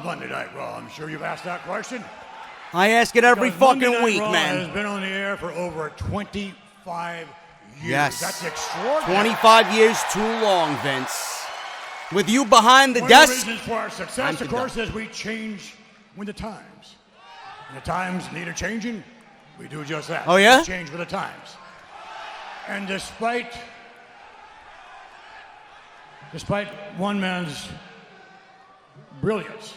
of Monday Night Raw? I'm sure you've asked that question. I ask it every fucking Monday week, Night Raw man. has been on the air for over 25 years. Yes. That's extraordinary. 25 years too long, Vince. With you behind the One desk. of the reasons for our success, of course, is we change with the times. When the times need a changing, we do just that. Oh, yeah? We change with the times. And despite one man's brilliance,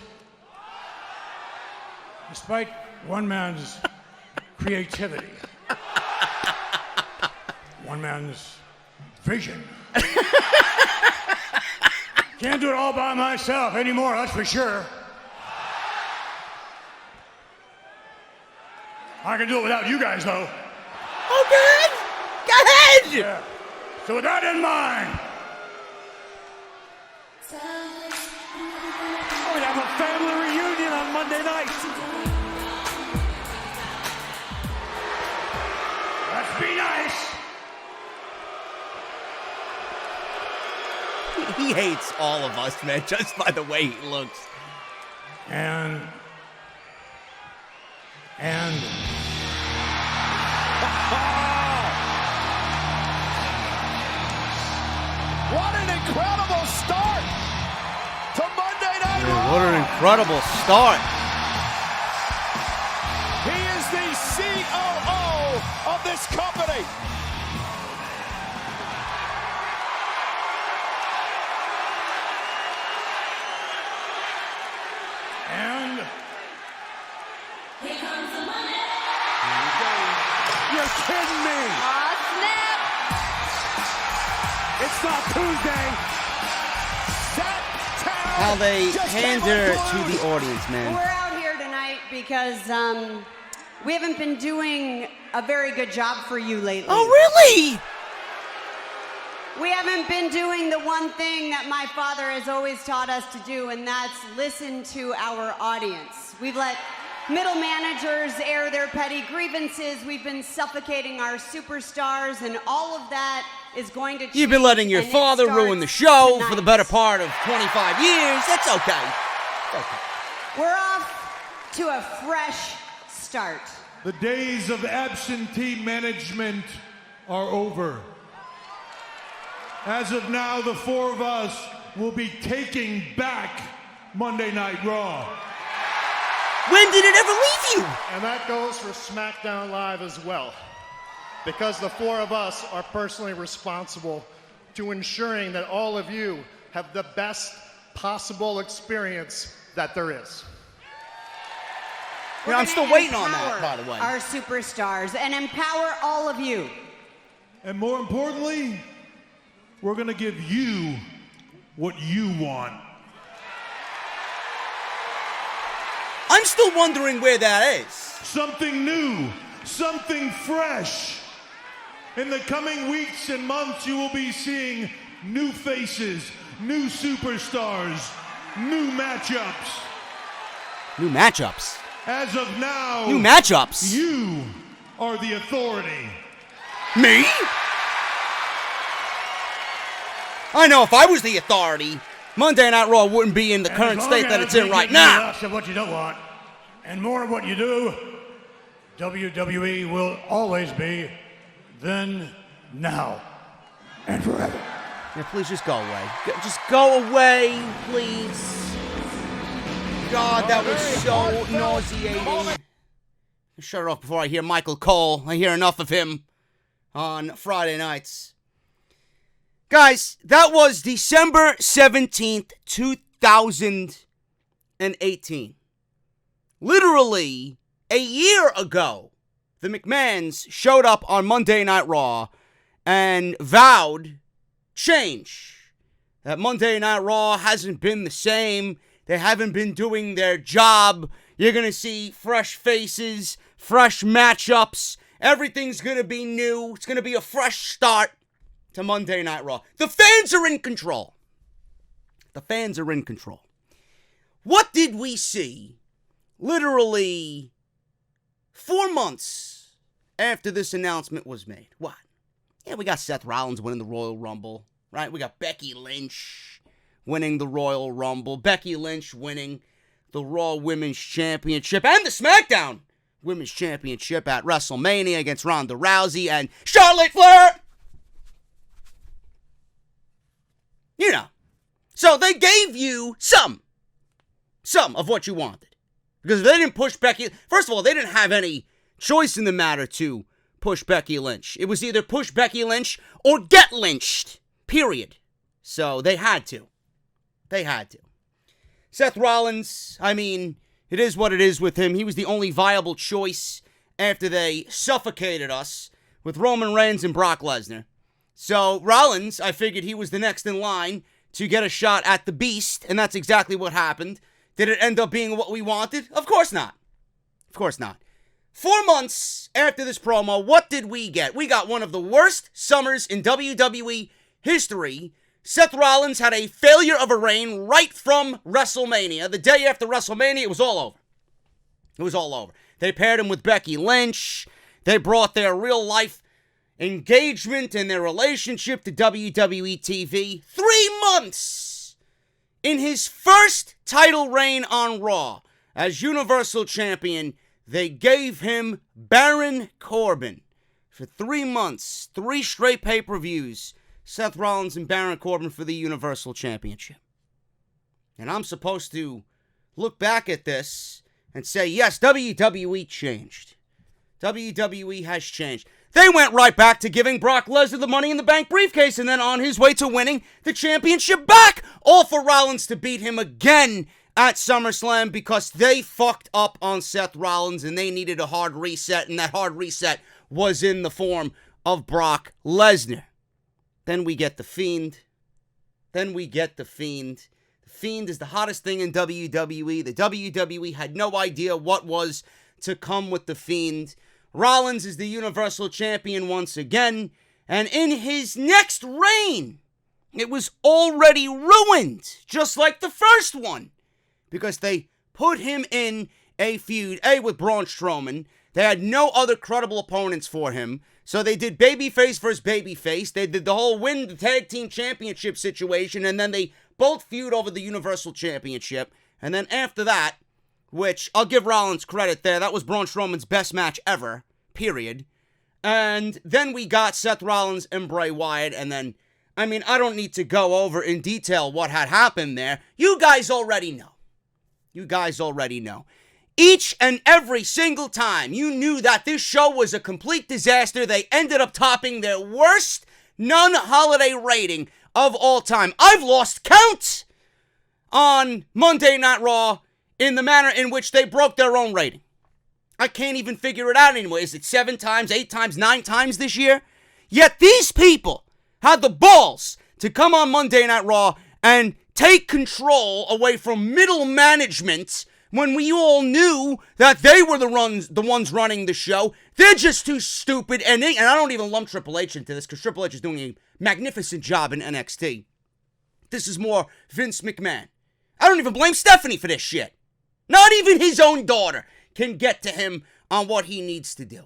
despite one man's creativity, one man's vision, can't do it all by myself anymore, that's for sure. I can do it without you guys, though. Okay. Go ahead. Yeah. So with that in mind, we have a family reunion on Monday night. Let's be nice. He hates all of us, man, just by the way he looks. And what an incredible start to Monday Night Raw. What an incredible start. He is the COO of this company. And here comes the money. You're kidding me. Aw, snap. It's not Tuesday. How they pander to the audience, man. We're out here tonight because we haven't been doing a very good job for you lately. Oh, really? We haven't been doing the one thing that my father has always taught us to do, and that's listen to our audience. We've let middle managers air their petty grievances. We've been suffocating our superstars, and all of that is going to change. You've been letting your and it father ruin the show starts for the tonight. better part of 25 years. That's okay. Okay. We're off to a fresh start. The days of absentee management are over. As of now, the four of us will be taking back Monday Night Raw. When did it ever leave you? And that goes for SmackDown Live as well. Because the four of us are personally responsible to ensuring that all of you have the best possible experience that there is. Yeah, I'm We're still gonna waiting on that, empower by the way. Our superstars and empower all of you. And more importantly, we're going to give you what you want. I'm still wondering where that is. Something new, something fresh. In the coming weeks and months, you will be seeing new faces, new superstars, new matchups. New matchups. As of now, New matchups. you are the authority. Me? I know if I was the authority, Monday Night Raw wouldn't be in the current state that it's in right now. Less of what you don't want, and more of what you do, WWE will always be then, now, and forever. Yeah, please just go away. Just go away, please. God, that was so nauseating. Shut it off before I hear Michael Cole. I hear enough of him on Friday nights. Guys, that was December 17th, 2018. Literally a year ago, the McMahons showed up on Monday Night Raw and vowed change. That Monday Night Raw hasn't been the same. They haven't been doing their job. You're going to see fresh faces, fresh matchups. Everything's going to be new. It's going to be a fresh start to Monday Night Raw. The fans are in control. The fans are in control. What did we see literally 4 months after this announcement was made? What? Yeah, we got Seth Rollins winning the Royal Rumble, right? We got Becky Lynch winning the Royal Rumble. Becky Lynch winning the Raw Women's Championship and the SmackDown Women's Championship at WrestleMania against Ronda Rousey and Charlotte Flair. You know. So they gave you some of what you wanted. Because they didn't push Becky. First of all, they didn't have any choice in the matter to push Becky Lynch. It was either push Becky Lynch or get lynched. Period. So they had to. Seth Rollins, I mean, it is what it is with him. He was the only viable choice after they suffocated us with Roman Reigns and Brock Lesnar. So Rollins, I figured he was the next in line to get a shot at the Beast, and that's exactly what happened. Did it end up being what we wanted? Of course not. 4 months after this promo, what did we get? We got one of the worst summers in WWE history. Seth Rollins had a failure of a reign right from WrestleMania. The day after WrestleMania, it was all over. They paired him with Becky Lynch. They brought their real-life engagement and their relationship to WWE TV. 3 months in his first title reign on Raw as Universal Champion. They gave him Baron Corbin for 3 months, 3 straight pay-per-views. Seth Rollins and Baron Corbin for the Universal Championship. And I'm supposed to look back at this and say, yes, WWE changed. WWE has changed. They went right back to giving Brock Lesnar the Money in the Bank briefcase and then on his way to winning the championship back. All for Rollins to beat him again at SummerSlam because they fucked up on Seth Rollins and they needed a hard reset, and that hard reset was in the form of Brock Lesnar. Then we get The Fiend. The Fiend is the hottest thing in WWE. The WWE had no idea what was to come with The Fiend. Rollins is the Universal Champion once again. And in his next reign, it was already ruined, just like the first one. Because they put him in a feud, with Braun Strowman. They had no other credible opponents for him. So they did babyface versus babyface. They did the whole win the tag team championship situation. And then they both feud over the Universal Championship. And then after that, which I'll give Rollins credit there, that was Braun Strowman's best match ever, period. And then we got Seth Rollins and Bray Wyatt. And then, I mean, I don't need to go over in detail what had happened there. You guys already know. Each and every single time you knew that this show was a complete disaster, they ended up topping their worst non-holiday rating of all time. I've lost count on Monday Night Raw in the manner in which they broke their own rating. I can't even figure it out anymore. Is it 7 times, 8 times, 9 times this year? Yet these people had the balls to come on Monday Night Raw and take control away from middle management when we all knew that they were the ones running the show. They're just too stupid. And I don't even lump Triple H into this because Triple H is doing a magnificent job in NXT. This is more Vince McMahon. I don't even blame Stephanie for this shit. Not even his own daughter can get to him on what he needs to do.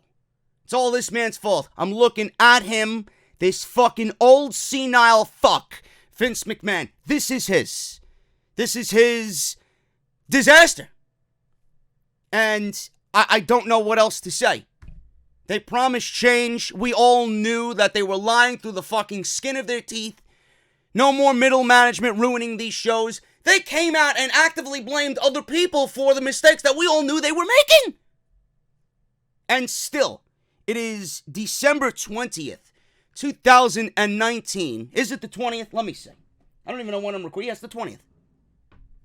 It's all this man's fault. I'm looking at him, this fucking old senile fuck, Vince McMahon. This is his disaster. And I don't know what else to say. They promised change. We all knew that they were lying through the fucking skin of their teeth. No more middle management ruining these shows. They came out and actively blamed other people for the mistakes that we all knew they were making. And still, it is December 20th, 2019. Is it the 20th? Let me see. I don't even know when I'm recording. Yes, the 20th.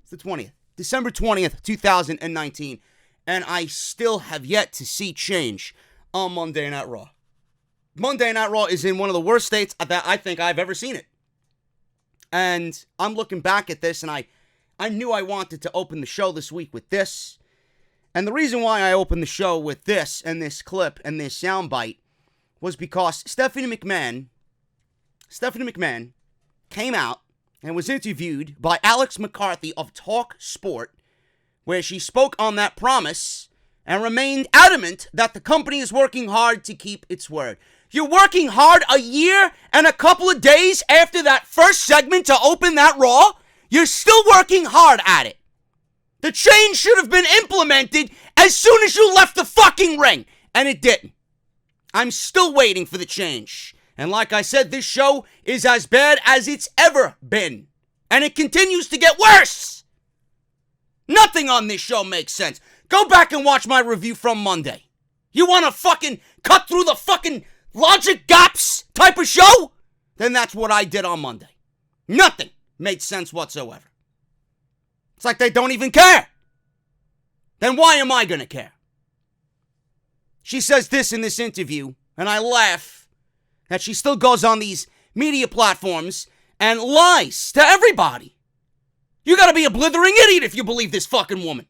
It's the 20th. December 20th, 2019. And I still have yet to see change on Monday Night Raw. Monday Night Raw is in one of the worst states that I think I've ever seen it. And I'm looking back at this, and I knew I wanted to open the show this week with this. And the reason why I opened the show with this and this clip and this soundbite was because Stephanie McMahon came out and was interviewed by Alex McCarthy of Talk Sport, where she spoke on that promise and remained adamant that the company is working hard to keep its word. You're working hard a year and a couple of days after that first segment to open that Raw? You're still working hard at it. The change should have been implemented as soon as you left the fucking ring. And it didn't. I'm still waiting for the change. And like I said, this show is as bad as it's ever been. And it continues to get worse. Nothing on this show makes sense. Go back and watch my review from Monday. You want to fucking cut through the fucking logic gaps type of show? Then that's what I did on Monday. Nothing made sense whatsoever. It's like they don't even care. Then why am I going to care? She says this in this interview, and I laugh that she still goes on these media platforms and lies to everybody. You gotta be a blithering idiot if you believe this fucking woman.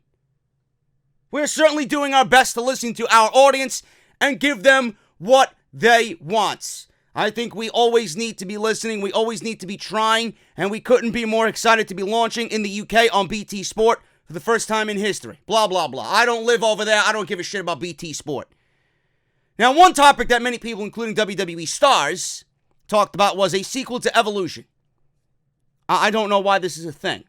We're certainly doing our best to listen to our audience and give them what they want. I think we always need to be listening, we always need to be trying, and we couldn't be more excited to be launching in the UK on BT Sport for the first time in history. Blah, blah, blah. I don't live over there. I don't give a shit about BT Sport. Now, one topic that many people, including WWE stars, talked about was a sequel to Evolution. I don't know why this is a thing.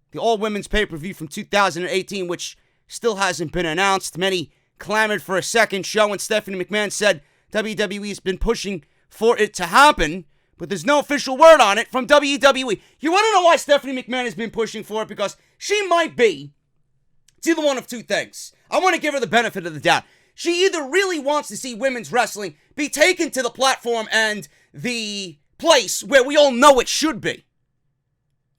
The all-women's pay-per-view from 2018, which still hasn't been announced. Many clamored for a second show, and Stephanie McMahon said WWE's been pushing for it to happen, but there's no official word on it from WWE. You want to know why Stephanie McMahon has been pushing for it? Because she might be, it's either one of two things. I want to give her the benefit of the doubt. She either really wants to see women's wrestling be taken to the platform and the place where we all know it should be.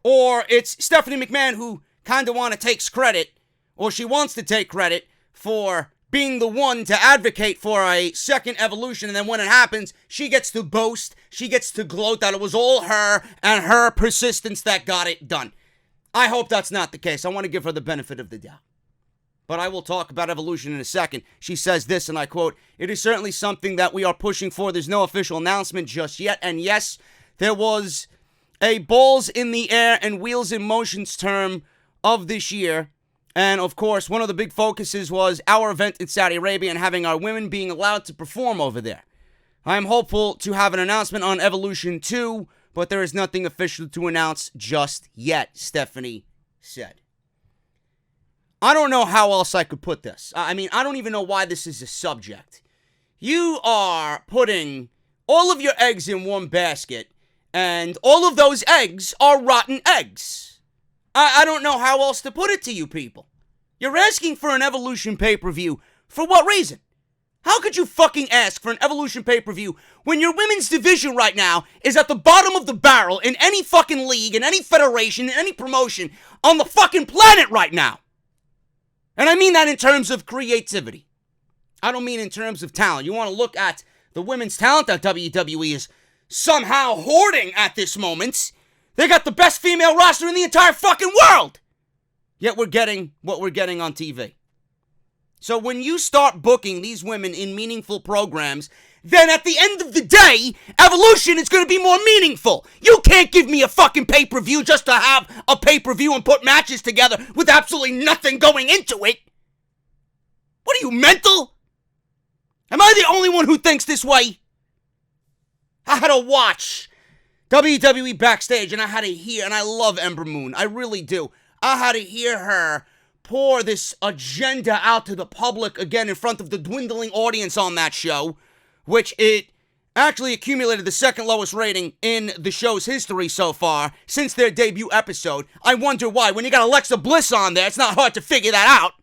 Or it's Stephanie McMahon who kind of takes credit, or she wants to take credit for being the one to advocate for a second Evolution, and then when it happens, she gets to boast, she gets to gloat that it was all her and her persistence that got it done. I hope that's not the case. I want to give her the benefit of the doubt. But I will talk about Evolution in a second. She says this, and I quote, "It is certainly something that we are pushing for. There's no official announcement just yet. And yes, there was a balls in the air and wheels in motions term of this year. And of course, one of the big focuses was our event in Saudi Arabia and having our women being allowed to perform over there. I am hopeful to have an announcement on Evolution 2, but there is nothing official to announce just yet," Stephanie said. I don't know how else I could put this. I mean, I don't even know why this is a subject. You are putting all of your eggs in one basket, and all of those eggs are rotten eggs. I don't know how else to put it to you people. You're asking for an Evolution pay-per-view. For what reason? How could you fucking ask for an Evolution pay-per-view when your women's division right now is at the bottom of the barrel in any fucking league, in any federation, in any promotion on the fucking planet right now? And I mean that in terms of creativity. I don't mean in terms of talent. You want to look at the women's talent that WWE is somehow hoarding at this moment. They got the best female roster in the entire fucking world. Yet we're getting what we're getting on TV. So when you start booking these women in meaningful programs, then at the end of the day, Evolution is going to be more meaningful. You can't give me a fucking pay-per-view just to have a pay-per-view and put matches together with absolutely nothing going into it. What are you, mental? Am I the only one who thinks this way? I had to watch WWE backstage, and I had to hear, and I love Ember Moon, I really do. I had to hear her pour this agenda out to the public again in front of the dwindling audience on that show, which it actually accumulated the second lowest rating in the show's history so far since their debut episode. I wonder why. When you got Alexa Bliss on there, it's not hard to figure that out.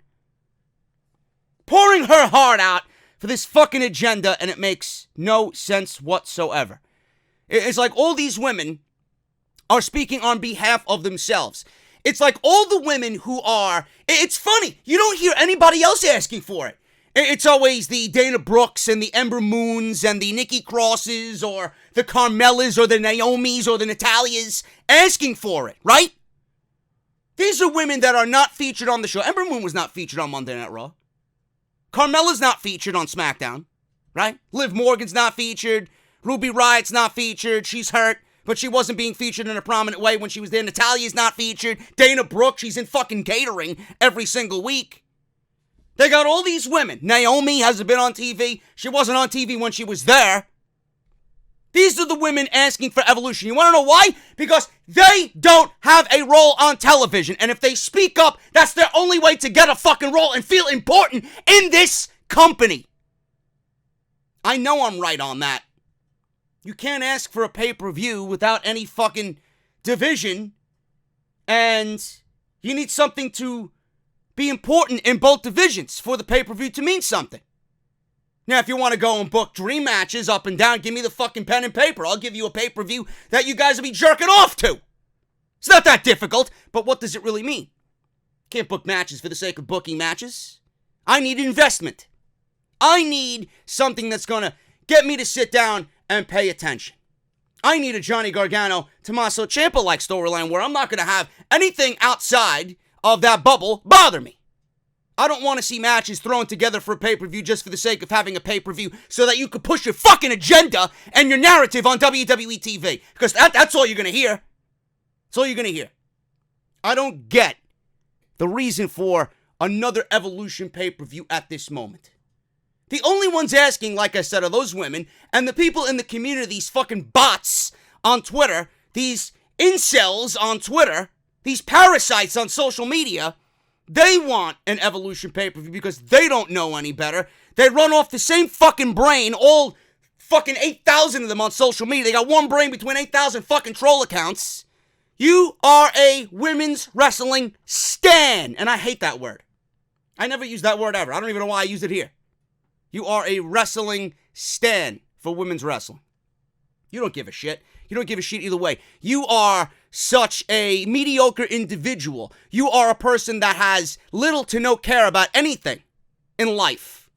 Pouring her heart out for this fucking agenda, and it makes no sense whatsoever. It's like all these women are speaking on behalf of themselves. It's like all the women who are... It's funny. You don't hear anybody else asking for it. It's always the Dana Brooks and the Ember Moons and the Nikki Crosses or the Carmellas or the Naomis or the Natalias asking for it, right? These are women that are not featured on the show. Ember Moon was not featured on Monday Night Raw. Carmella's not featured on SmackDown, right? Liv Morgan's not featured. Ruby Riot's not featured. She's hurt, but she wasn't being featured in a prominent way when she was there. Natalia's not featured. Dana Brooke, she's in fucking catering every single week. They got all these women. Naomi hasn't been on TV. She wasn't on TV when she was there. These are the women asking for evolution. You want to know why? Because they don't have a role on television. And if they speak up, that's their only way to get a fucking role and feel important in this company. I know I'm right on that. You can't ask for a pay-per-view without any fucking division. And you need something to be important in both divisions for the pay-per-view to mean something. Now, if you want to go and book dream matches up and down, give me the fucking pen and paper. I'll give you a pay-per-view that you guys will be jerking off to. It's not that difficult, but what does it really mean? Can't book matches for the sake of booking matches. I need investment. I need something that's going to get me to sit down and pay attention. I need a Johnny Gargano, Tommaso Ciampa-like storyline where I'm not going to have anything outside of that bubble bother me. I don't want to see matches thrown together for a pay-per-view just for the sake of having a pay-per-view so that you could push your fucking agenda and your narrative on WWE TV. Because that's all you're going to hear. That's all you're going to hear. I don't get the reason for another Evolution pay-per-view at this moment. The only ones asking, like I said, are those women and the people in the community, these fucking bots on Twitter, these incels on Twitter, these parasites on social media. They want an Evolution pay-per-view because they don't know any better. They run off the same fucking brain, all fucking 8,000 of them on social media. They got one brain between 8,000 fucking troll accounts. You are a women's wrestling stan. And I hate that word. I never use that word ever. I don't even know why I use it here. You are a wrestling stan for women's wrestling. You don't give a shit. You don't give a shit either way. You are such a mediocre individual. You are a person that has little to no care about anything in life.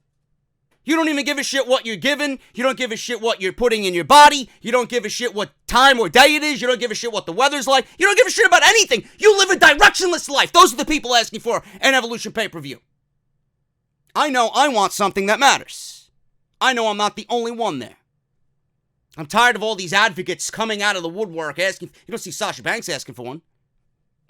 You don't even give a shit what you're given. You don't give a shit what you're putting in your body. You don't give a shit what time or day it is. You don't give a shit what the weather's like. You don't give a shit about anything. You live a directionless life. Those are the people asking for an Evolution pay-per-view. I know I want something that matters. I know I'm not the only one there. I'm tired of all these advocates coming out of the woodwork asking. You don't see Sasha Banks asking for one.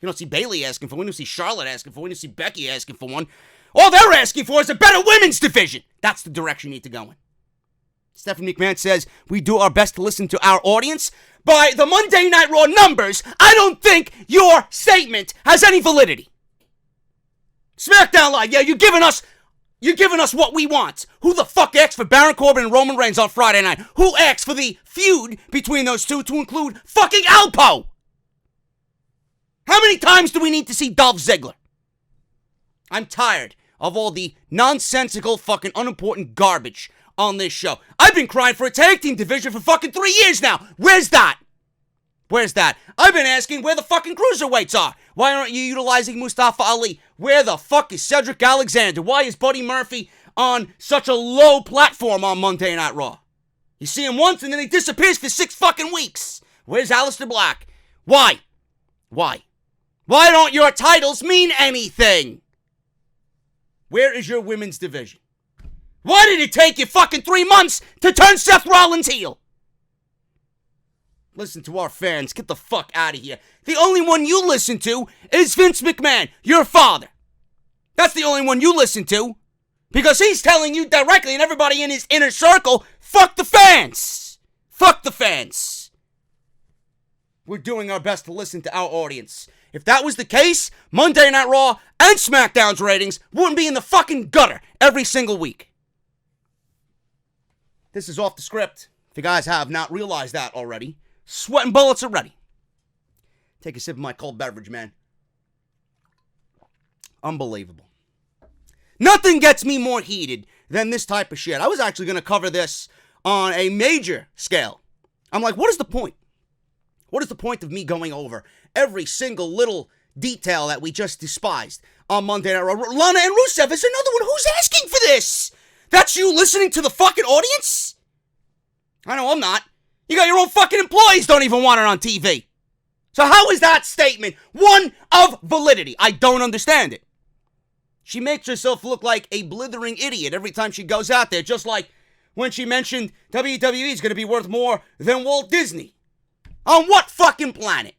You don't see Bayley asking for one. You don't see Charlotte asking for one. You don't see Becky asking for one. All they're asking for is a better women's division. That's the direction you need to go in. Stephanie McMahon says, we do our best to listen to our audience. By the Monday Night Raw numbers, I don't think your statement has any validity. SmackDown Live, yeah, you're giving us what we want. Who the fuck asked for Baron Corbin and Roman Reigns on Friday night? Who asked for the feud between those two to include fucking Alpo? How many times do we need to see Dolph Ziggler? I'm tired of all the nonsensical fucking unimportant garbage on this show. I've been crying for a tag team division for fucking 3 years now. Where's that? Where's that? I've been asking where the fucking cruiserweights are. Why aren't you utilizing Mustafa Ali? Where the fuck is Cedric Alexander? Why is Buddy Murphy on such a low platform on Monday Night Raw? You see him once and then he disappears for 6 fucking weeks. Where's Aleister Black? Why? Why? Why don't your titles mean anything? Where is your women's division? Why did it take you fucking 3 months to turn Seth Rollins heel? Listen to our fans. Get the fuck out of here. The only one you listen to is Vince McMahon, your father. That's the only one you listen to. Because he's telling you directly and everybody in his inner circle, fuck the fans. Fuck the fans. We're doing our best to listen to our audience. If that was the case, Monday Night Raw and SmackDown's ratings wouldn't be in the fucking gutter every single week. This is off the script. If you guys have not realized that already. Sweating bullets are ready. Take a sip of my cold beverage, man. Unbelievable. Nothing gets me more heated than this type of shit. I was actually going to cover this on a major scale. I'm like, what is the point? What is the point of me going over every single little detail that we just despised on Monday Night Raw? Lana and Rusev is another one. Who's asking for this? That's you listening to the fucking audience? I know I'm not. You got your own fucking employees don't even want it on TV. So how is that statement one of validity? I don't understand it. She makes herself look like a blithering idiot every time she goes out there, just like when she mentioned WWE is going to be worth more than Walt Disney. On what fucking planet?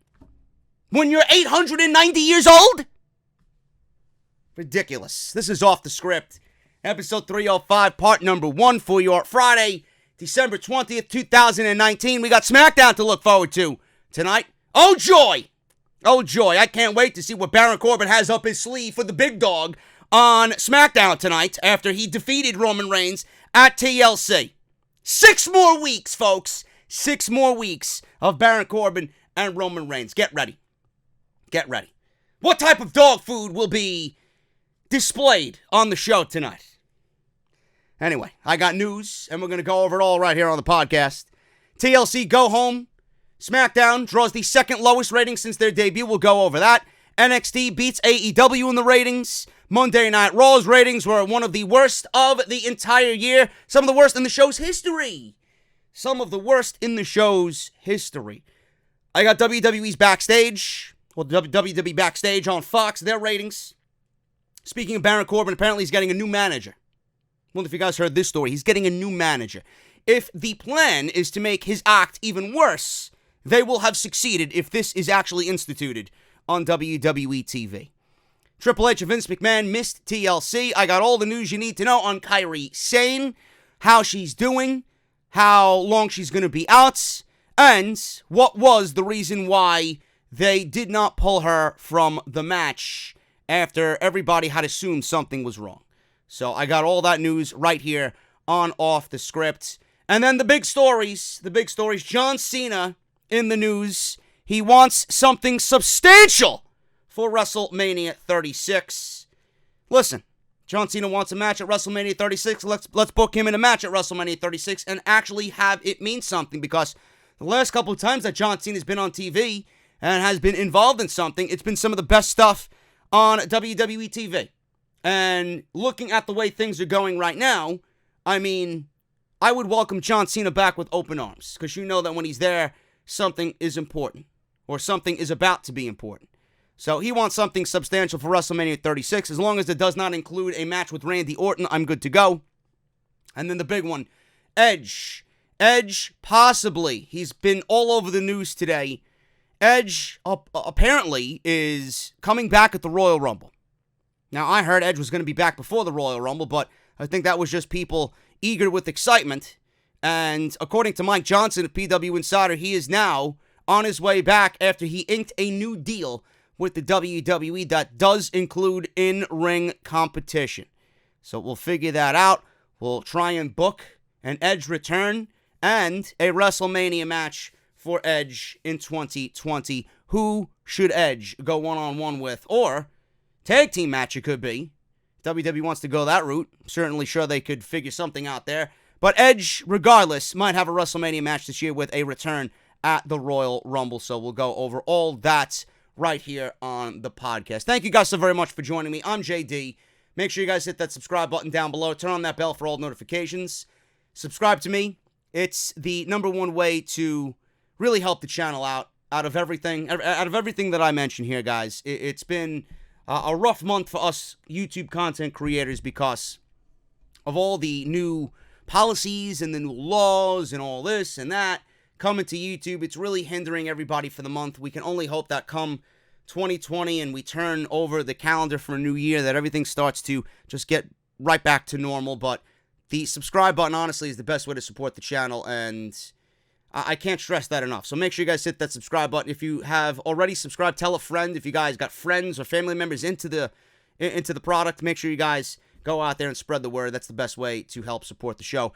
When you're 890 years old? Ridiculous. This is Off the Script. Episode 305, part number 1 for your Friday, December 20th, 2019. We got SmackDown to look forward to tonight. Oh, joy! Oh, joy. I can't wait to see what Baron Corbin has up his sleeve for the big dog on SmackDown tonight after he defeated Roman Reigns at TLC. 6 more weeks, folks. 6 more weeks of Baron Corbin and Roman Reigns. Get ready. Get ready. What type of dog food will be displayed on the show tonight? Anyway, I got news, and we're going to go over it all right here on the podcast. TLC go home. SmackDown draws the second lowest rating since their debut. We'll go over that. NXT beats AEW in the ratings. Monday Night Raw's ratings were one of the worst of the entire year. Some of the worst in the show's history. Some of the worst in the show's history. I got WWE's Backstage. Well, WWE Backstage on Fox, their ratings. Speaking of Baron Corbin, apparently he's getting a new manager. I wonder if you guys heard this story. He's getting a new manager. If the plan is to make his act even worse, they will have succeeded if this is actually instituted on WWE TV. Triple H and Vince McMahon missed TLC. I got all the news you need to know on Kairi Sane, how she's doing, how long she's going to be out, and what was the reason why they did not pull her from the match after everybody had assumed something was wrong. So I got all that news right here on Off the Script. And then the big stories. John Cena in the news. He wants something substantial for WrestleMania 36. Listen, John Cena wants a match at WrestleMania 36. Let's book him in a match at WrestleMania 36 and actually have it mean something, because the last couple of times that John Cena's been on TV and has been involved in something, it's been some of the best stuff on WWE TV. And looking at the way things are going right now, I mean, I would welcome John Cena back with open arms, because you know that when he's there, something is important, or something is about to be important. So he wants something substantial for WrestleMania 36. As long as it does not include a match with Randy Orton, I'm good to go. And then the big one, Edge. Edge, possibly. He's been all over the news today. Edge apparently is coming back at the Royal Rumble. Now, I heard Edge was going to be back before the Royal Rumble, but I think that was just people eager with excitement. And according to Mike Johnson of PW Insider, he is now on his way back after he inked a new deal with the WWE that does include in-ring competition. So we'll figure that out. We'll try and book an Edge return and a WrestleMania match for Edge in 2020. Who should Edge go one-on-one with? Or tag team match it could be. WWE wants to go that route. I'm certainly sure they could figure something out there. But Edge, regardless, might have a WrestleMania match this year with a return at the Royal Rumble. So we'll go over all that right here on the podcast. Thank you guys so very much for joining me. I'm JD. Make sure you guys hit that subscribe button down below. Turn on that bell for all notifications. Subscribe to me. It's the #1 way to really help the channel out of everything that I mention here, guys. It's been a rough month for us YouTube content creators because of all the new policies and the new laws and all this and that coming to YouTube. It's really hindering everybody for the month. We can only hope that come 2020 and we turn over the calendar for a new year, that everything starts to just get right back to normal. But the subscribe button, honestly, is the best way to support the channel, and I can't stress that enough. So make sure you guys hit that subscribe button. If you have already subscribed, tell a friend. If you guys got friends or family members into the product, make sure you guys go out there and spread the word. That's the best way to help support the show.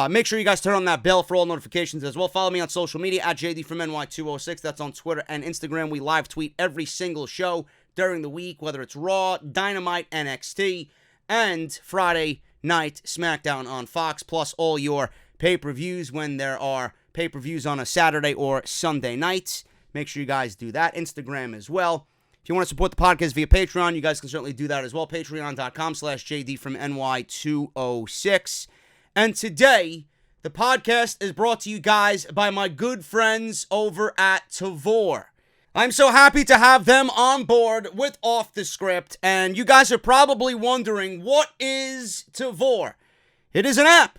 Make sure you guys turn on that bell for all notifications as well. Follow me on social media at JD from NY206. That's on Twitter and Instagram. We live tweet every single show during the week, whether it's Raw, Dynamite, NXT, and Friday night SmackDown on Fox, plus all your pay-per-views when there are pay-per-views on a Saturday or Sunday night. Make sure you guys do that. Instagram as well. If you want to support the podcast via Patreon, you guys can certainly do that as well. Patreon.com/JD from NY206. And today, the podcast is brought to you guys by my good friends over at Tavor. I'm so happy to have them on board with Off the Script. And you guys are probably wondering, what is Tavor? It is an app.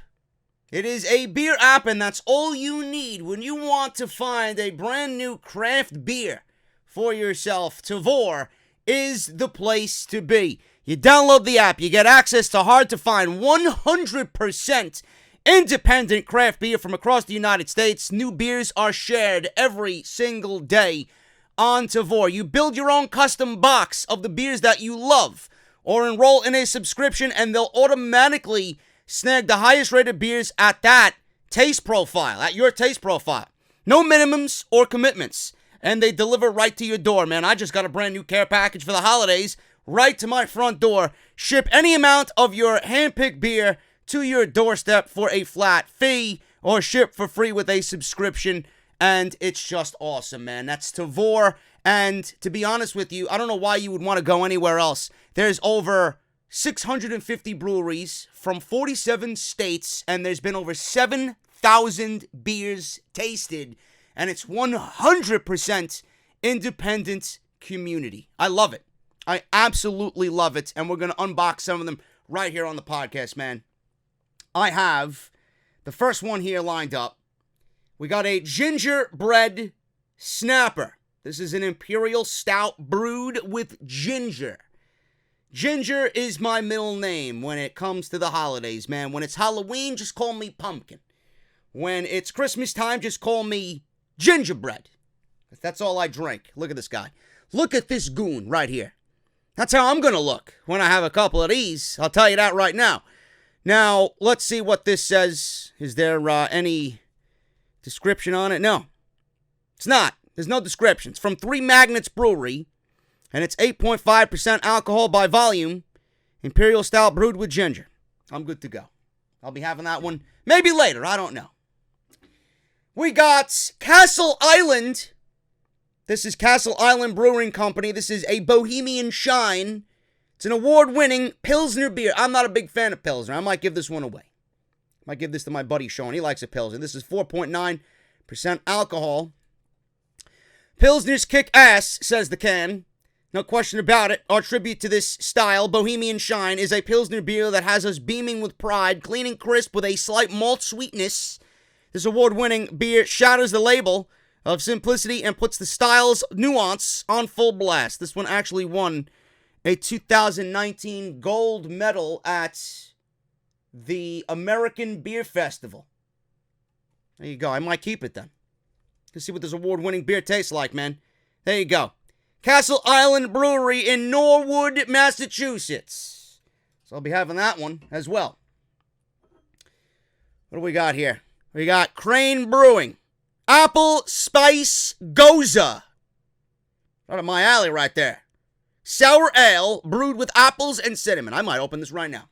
It is a beer app, and that's all you need when you want to find a brand new craft beer for yourself. Tavor is the place to be. You download the app, you get access to hard-to-find 100% independent craft beer from across the United States. New beers are shared every single day on Tavour. You build your own custom box of the beers that you love, or enroll in a subscription, and they'll automatically snag the highest rated beers at that taste profile, at your taste profile. No minimums or commitments, and they deliver right to your door, man. I just got a brand new care package for the holidays, right to my front door. Ship any amount of your handpicked beer to your doorstep for a flat fee, or ship for free with a subscription, and it's just awesome, man. That's Tavour, and to be honest with you, I don't know why you would want to go anywhere else. There's over 650 breweries from 47 states, and there's been over 7,000 beers tasted, and it's 100% independent community. I love it. I absolutely love it, and we're going to unbox some of them right here on the podcast, man. I have the first one here lined up. We got a gingerbread snapper. This is an imperial stout brewed with ginger. Ginger is my middle name when it comes to the holidays, man. When it's Halloween, just call me Pumpkin. When it's Christmas time, just call me Gingerbread. That's all I drink. Look at this guy. Look at this goon right here. That's how I'm going to look when I have a couple of these. I'll tell you that right now. Now, let's see what this says. Is there any description on it? No. It's not. There's no description. It's from Three Magnets Brewery, and it's 8.5% alcohol by volume. Imperial Stout brewed with ginger. I'm good to go. I'll be having that one maybe later. I don't know. We got Castle Island. This is Castle Island Brewing Company. This is a Bohemian Shine. It's an award-winning Pilsner beer. I'm not a big fan of Pilsner. I might give this one away. Might give this to my buddy Sean. He likes a Pilsner. This is 4.9% alcohol. Pilsners kick ass, says the can. No question about it. Our tribute to this style, Bohemian Shine, is a Pilsner beer that has us beaming with pride, clean and crisp with a slight malt sweetness. This award-winning beer shatters the label of simplicity and puts the style's nuance on full blast. This one actually won a 2019 gold medal at the American Beer Festival. There you go. I might keep it then. Let's see what this award-winning beer tastes like, man. There you go. Castle Island Brewery in Norwood, Massachusetts. So I'll be having that one as well. What do we got here? We got Crane Brewing. Apple Spice Goza. Right up my alley right there. Sour ale brewed with apples and cinnamon. I might open this right now.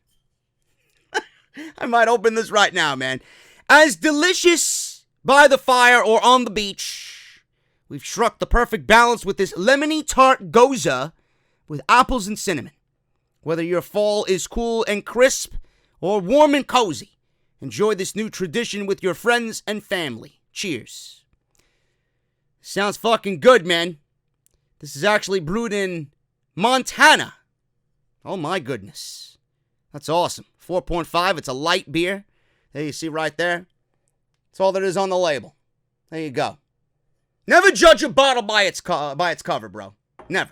I might open this right now, man. As delicious by the fire or on the beach, we've struck the perfect balance with this lemony tart goza with apples and cinnamon. Whether your fall is cool and crisp or warm and cozy, enjoy this new tradition with your friends and family. Cheers. Sounds fucking good, man. This is actually brewed in Montana. Oh my goodness. That's awesome. 4.5. It's a light beer. There you see right there. That's all that is on the label. There you go. Never judge a bottle by its cover, bro. Never.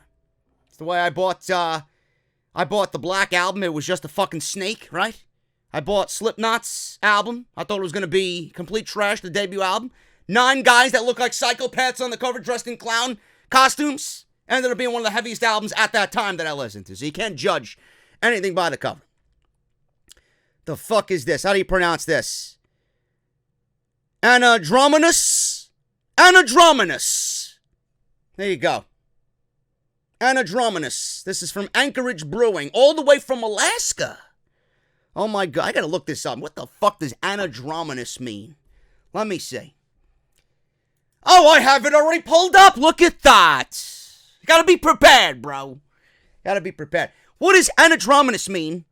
It's the way I bought the Black Album. It was just a fucking snake, right? I bought Slipknot's album. I thought it was going to be complete trash, the debut album. 9 guys that look like psychopaths on the cover dressed in clown costumes. Ended up being one of the heaviest albums at that time that I listened to. So you can't judge anything by the cover. The fuck is this? How do you pronounce this? Anadromous? Anadromous. There you go. Anadromous. This is from Anchorage Brewing, all the way from Alaska. Oh my God, I gotta look this up. What the fuck does anadromous mean? Let me see. Oh, I have it already pulled up. Look at that. You gotta be prepared, bro. Gotta be prepared. What does anadromous mean?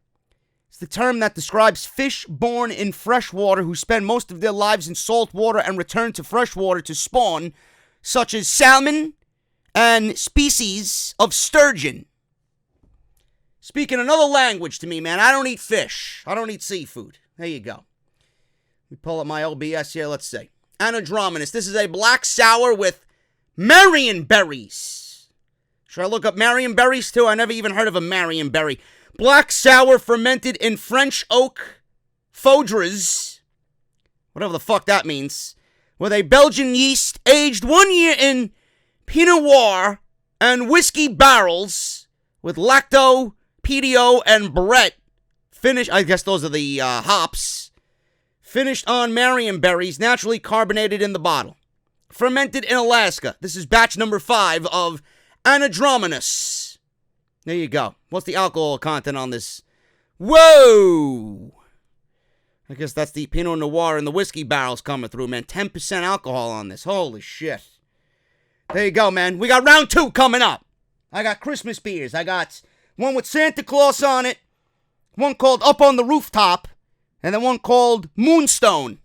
It's the term that describes fish born in fresh water who spend most of their lives in salt water and return to fresh water to spawn, such as salmon and species of sturgeon. Speaking another language to me, man. I don't eat fish. I don't eat seafood. There you go. Let me pull up my OBS here. Let's see. Anadromous. This is a black sour with Marion berries. Should I look up Marion berries too? I never even heard of a Marion berry. Black sour fermented in French oak foudres whatever the fuck that means, with a Belgian yeast aged 1 year in Pinot Noir and whiskey barrels with lacto, PDO, and Brett. I guess those are the hops. Finished on Marion berries, naturally carbonated in the bottle. Fermented in Alaska. This is batch number 5 of Anadromous. There you go. What's the alcohol content on this? Whoa! I guess that's the Pinot Noir and the whiskey barrels coming through, man. 10% alcohol on this. Holy shit. There you go, man. We got round 2 coming up. I got Christmas beers. I got one with Santa Claus on it, one called Up on the Rooftop, and then one called Moonstone.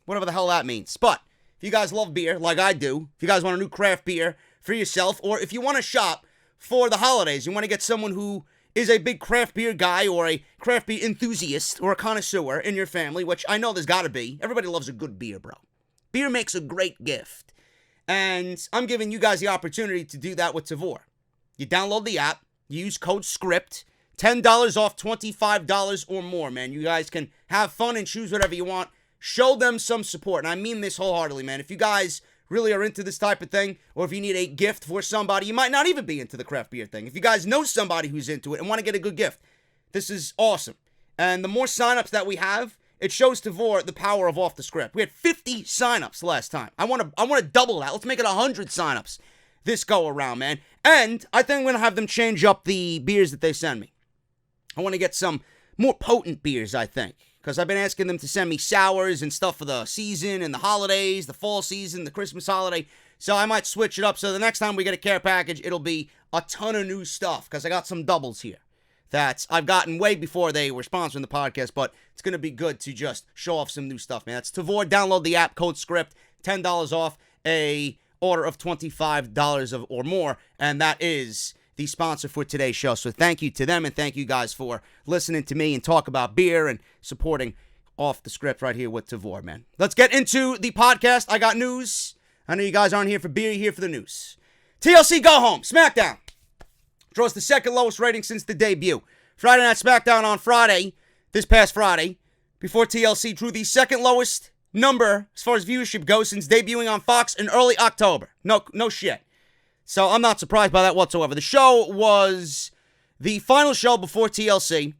Whatever the hell that means. But if you guys love beer, like I do, if you guys want a new craft beer for yourself, or if you want to shop for the holidays, you want to get someone who is a big craft beer guy or a craft beer enthusiast or a connoisseur in your family, which I know there's got to be. Everybody loves a good beer, bro. Beer makes a great gift. And I'm giving you guys the opportunity to do that with Tavour. You download the app, you use code SCRIPT, $10 off $25 or more, man. You guys can have fun and choose whatever you want. Show them some support, and I mean this wholeheartedly, man. If you guys really are into this type of thing, or if you need a gift for somebody, you might not even be into the craft beer thing. If you guys know somebody who's into it and want to get a good gift, this is awesome. And the more signups that we have, it shows Tavour the power of Off the Script. We had 50 signups last time. I want to double that. Let's make it 100 signups this go around, man. And I think I'm going to have them change up the beers that they send me. I want to get some more potent beers, I think. Because I've been asking them to send me sours and stuff for the season and the holidays, the fall season, the Christmas holiday. So I might switch it up. So the next time we get a care package, it'll be a ton of new stuff. Because I got some doubles here that I've gotten way before they were sponsoring the podcast. But it's going to be good to just show off some new stuff, man. That's Tavour. Download the app, code SCRIPT, $10 off a order of $25 or more. And that is the sponsor for today's show. So thank you to them, and thank you guys for listening to me and talk about beer and supporting Off the Script right here with Tavour, man. Let's get into the podcast. I got news. I know you guys aren't here for beer, you're here for the news. TLC Go Home, SmackDown. Draws the second lowest rating since the debut. Friday Night SmackDown on Friday, this past Friday, before TLC drew the second lowest number as far as viewership goes since debuting on Fox in early October. No shit. So I'm not surprised by that whatsoever. The show was the final show before TLC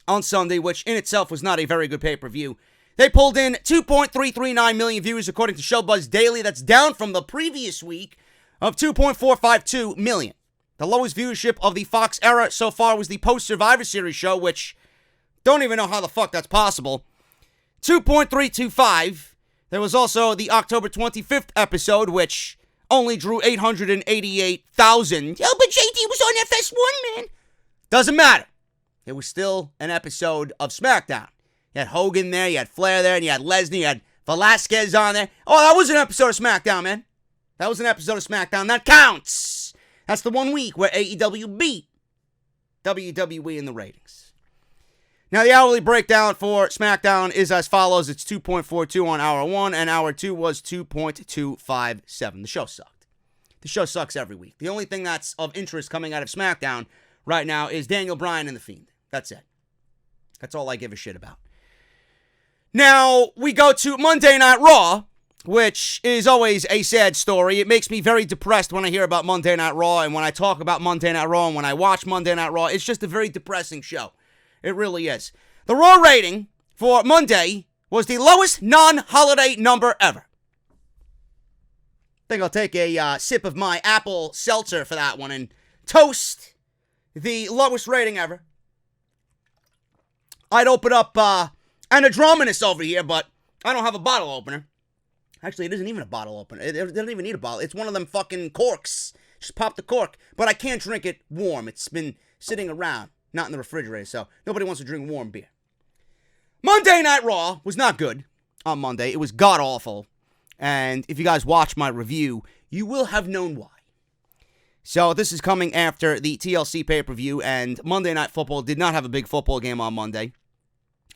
on Sunday, which in itself was not a very good pay-per-view. They pulled in 2.339 million viewers according to Showbuzz Daily. That's down from the previous week of 2.452 million. The lowest viewership of the Fox era so far was the post-Survivor Series show, which don't even know how the fuck that's possible. 2.325. There was also the October 25th episode, which only drew 888,000. Oh, but JD was on FS1, man. Doesn't matter. It was still an episode of SmackDown. You had Hogan there, you had Flair there, and you had Lesnar, you had Velasquez on there. Oh, that was an episode of SmackDown, man. That was an episode of SmackDown. That counts. That's the 1 week where AEW beat WWE in the ratings. Now, the hourly breakdown for SmackDown is as follows. It's 2.42 on hour 1, and hour 2 was 2.257. The show sucked. The show sucks every week. The only thing that's of interest coming out of SmackDown right now is Daniel Bryan and The Fiend. That's it. That's all I give a shit about. Now, we go to Monday Night Raw, which is always a sad story. It makes me very depressed when I hear about Monday Night Raw, and when I talk about Monday Night Raw, and when I watch Monday Night Raw, it's just a very depressing show. It really is. The Raw rating for Monday was the lowest non-holiday number ever. I think I'll take a sip of my apple seltzer for that one and toast the lowest rating ever. I'd open up Anadromous over here, but I don't have a bottle opener. Actually, it isn't even a bottle opener. It doesn't even need a bottle. It's one of them fucking corks. Just pop the cork. But I can't drink it warm. It's been sitting around. Not in the refrigerator, so nobody wants to drink warm beer. Monday Night Raw was not good on Monday. It was god-awful. And if you guys watch my review, you will have known why. So this is coming after the TLC pay-per-view, and Monday Night Football did not have a big football game on Monday.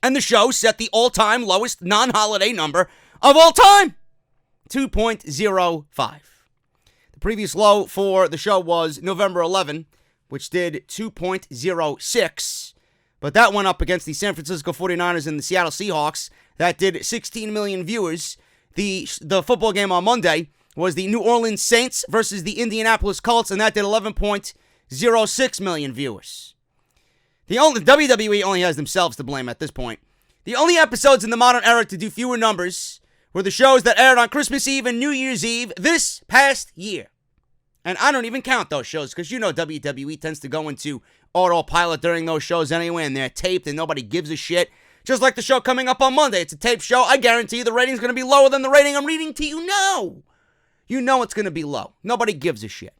And the show set the all-time lowest non-holiday number of all time, 2.05. The previous low for the show was November 11, which did 2.06, But that went up against the San Francisco 49ers and the Seattle Seahawks. That did 16 million viewers. The football game on Monday was the New Orleans Saints versus the Indianapolis Colts, and that did 11.06 million viewers. The WWE only has themselves to blame at this point. The only episodes in the modern era to do fewer numbers were the shows that aired on Christmas Eve and New Year's Eve this past year. And I don't even count those shows because you know WWE tends to go into autopilot during those shows anyway, and they're taped and nobody gives a shit. Just like the show coming up on Monday. It's a taped show. I guarantee you the rating's going to be lower than the rating I'm reading to you now. You know it's going to be low. Nobody gives a shit.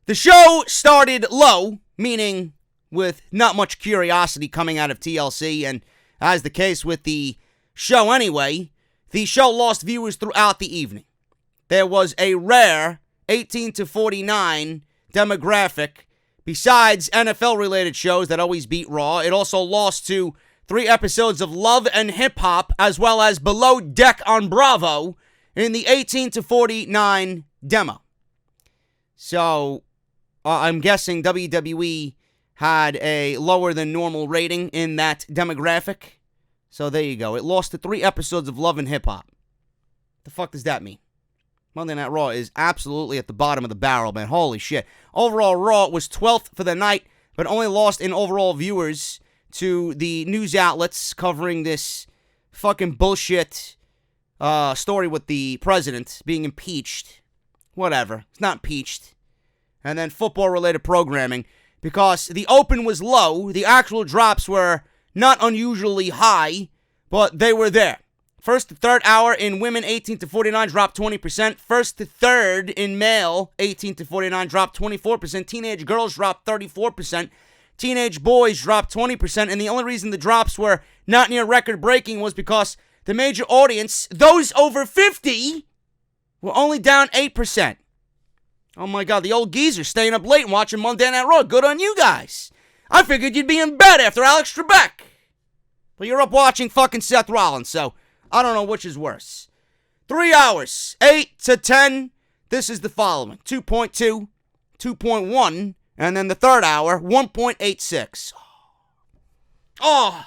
The show started low, meaning with not much curiosity coming out of TLC, and as the case with the show anyway, the show lost viewers throughout the evening. There was a rare 18 to 49 demographic. Besides NFL-related shows that always beat Raw, it also lost to 3 episodes of Love and Hip Hop, as well as Below Deck on Bravo in the 18 to 49 demo. So, I'm guessing WWE had a lower than normal rating in that demographic. So there you go. It lost to 3 episodes of Love and Hip Hop. The fuck does that mean? Monday Night Raw is absolutely at the bottom of the barrel, man. Holy shit. Overall, Raw was 12th for the night, but only lost in overall viewers to the news outlets covering this fucking bullshit story with the president being impeached. Whatever. It's not impeached. And then football-related programming. Because the open was low, the actual drops were not unusually high, but they were there. First to third hour in women 18 to 49 dropped 20%. First to third in male 18 to 49 dropped 24%. Teenage girls dropped 34%. Teenage boys dropped 20%. And the only reason the drops were not near record breaking was because the major audience, those over 50, were only down 8%. Oh my God, the old geezer staying up late and watching Monday Night Raw. Good on you guys. I figured you'd be in bed after Alex Trebek. But you're up watching fucking Seth Rollins, so I don't know which is worse. 3 hours, 8 to 10. This is the following. 2.2, 2.1, and then the third hour, 1.86. Oh,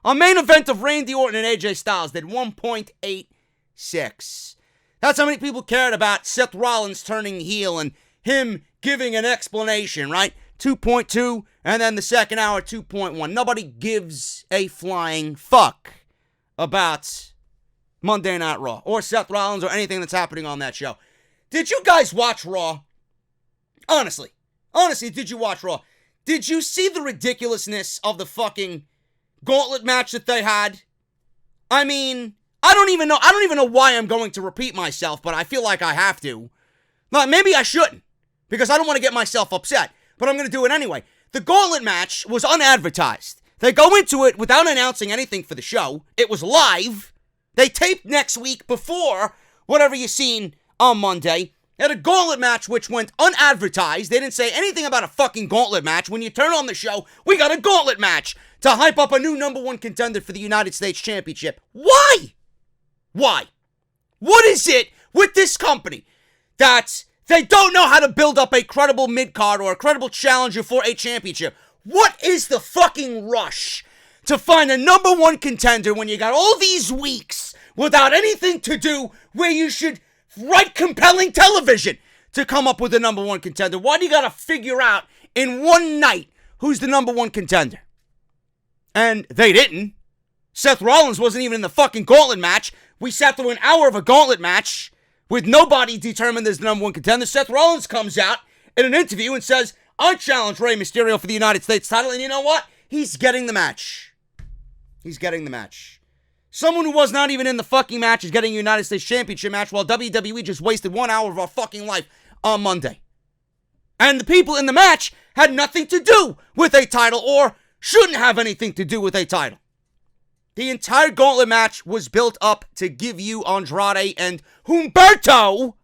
a main event of Randy Orton and AJ Styles did 1.86. That's how many people cared about Seth Rollins turning heel and him giving an explanation, right? 2.2, and then the second hour, 2.1. Nobody gives a flying fuck about Monday Night Raw or Seth Rollins or anything that's happening on that show. Did you guys watch Raw? Honestly, did you watch Raw? Did you see the ridiculousness of the fucking gauntlet match that they had? I mean, I don't even know why I'm going to repeat myself, but I feel like I have to. Well, maybe I shouldn't, because I don't want to get myself upset, but I'm going to do it anyway. The gauntlet match was unadvertised. They go into it without announcing anything for the show. It was live. They taped next week before whatever you seen on Monday. They had a gauntlet match which went unadvertised. They didn't say anything about a fucking gauntlet match. When you turn on the show, we got a gauntlet match to hype up a new #1 contender for the United States Championship. Why? Why? What is it with this company that they don't know how to build up a credible mid-card or a credible challenger for a championship? What is the fucking rush to find a #1 contender when you got all these weeks without anything to do where you should write compelling television to come up with a #1 contender? Why do you gotta figure out in one night who's the #1 contender? And they didn't. Seth Rollins wasn't even in the fucking gauntlet match. We sat through an hour of a gauntlet match with nobody determined as the #1 contender. Seth Rollins comes out in an interview and says, I challenge Rey Mysterio for the United States title, and you know what? He's getting the match. He's getting the match. Someone who was not even in the fucking match is getting a United States Championship match while WWE just wasted 1 hour of our fucking life on Monday. And the people in the match had nothing to do with a title or shouldn't have anything to do with a title. The entire gauntlet match was built up to give you Andrade and Humberto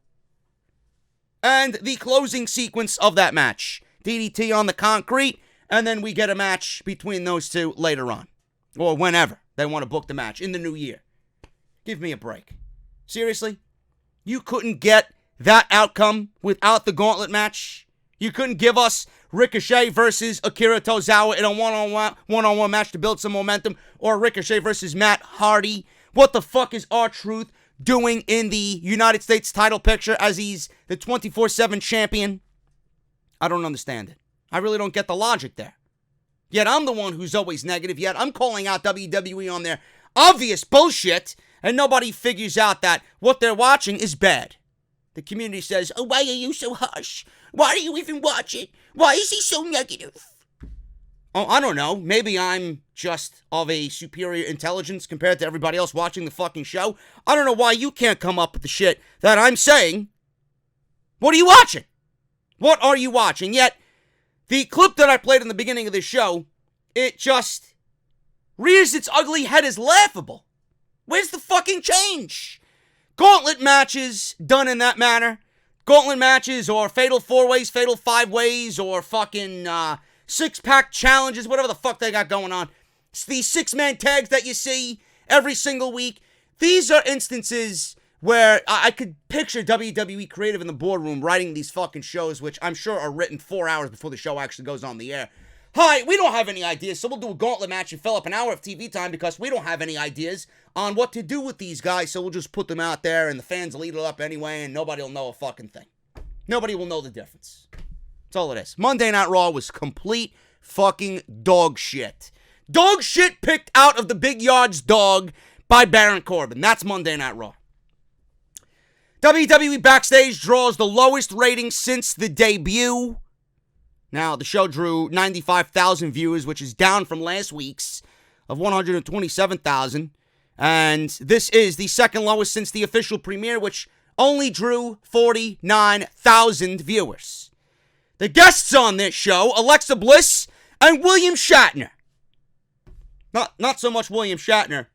and the closing sequence of that match. DDT on the concrete, and then we get a match between those two later on. Or whenever they want to book the match, in the new year. Give me a break. Seriously? You couldn't get that outcome without the gauntlet match? You couldn't give us Ricochet versus Akira Tozawa in a one-on-one match to build some momentum, or Ricochet versus Matt Hardy. What the fuck is R-Truth doing in the United States title picture as he's the 24/7 champion? I don't understand it. I really don't get the logic there. Yet I'm the one who's always negative, yet I'm calling out WWE on their obvious bullshit, and nobody figures out that what they're watching is bad. The community says, oh, why are you so harsh? Why do you even watch it? Why is he so negative? Oh, I don't know. Maybe I'm just of a superior intelligence compared to everybody else watching the fucking show. I don't know why you can't come up with the shit that I'm saying. What are you watching? What are you watching? Yet, the clip that I played in the beginning of this show, it just rears its ugly head as laughable. Where's the fucking change? Gauntlet matches done in that manner. Gauntlet matches or fatal 4-ways, fatal 5-ways, or fucking six-pack challenges, whatever the fuck they got going on. It's these 6-man tags that you see every single week. These are instances where I could picture WWE creative in the boardroom writing these fucking shows, which I'm sure are written 4 hours before the show actually goes on the air. Hi, we don't have any ideas, so we'll do a gauntlet match and fill up an hour of TV time because we don't have any ideas on what to do with these guys, so we'll just put them out there and the fans will eat it up anyway and nobody will know a fucking thing. Nobody will know the difference. That's all it is. Monday Night Raw was complete fucking dog shit. Dog shit picked out of the big yards dog by Baron Corbin. That's Monday Night Raw. WWE Backstage draws the lowest rating since the debut. Now, the show drew 95,000 viewers, which is down from last week's of 127,000. And this is the second lowest since the official premiere, which only drew 49,000 viewers. The guests on this show, Alexa Bliss and William Shatner. Not so much William Shatner,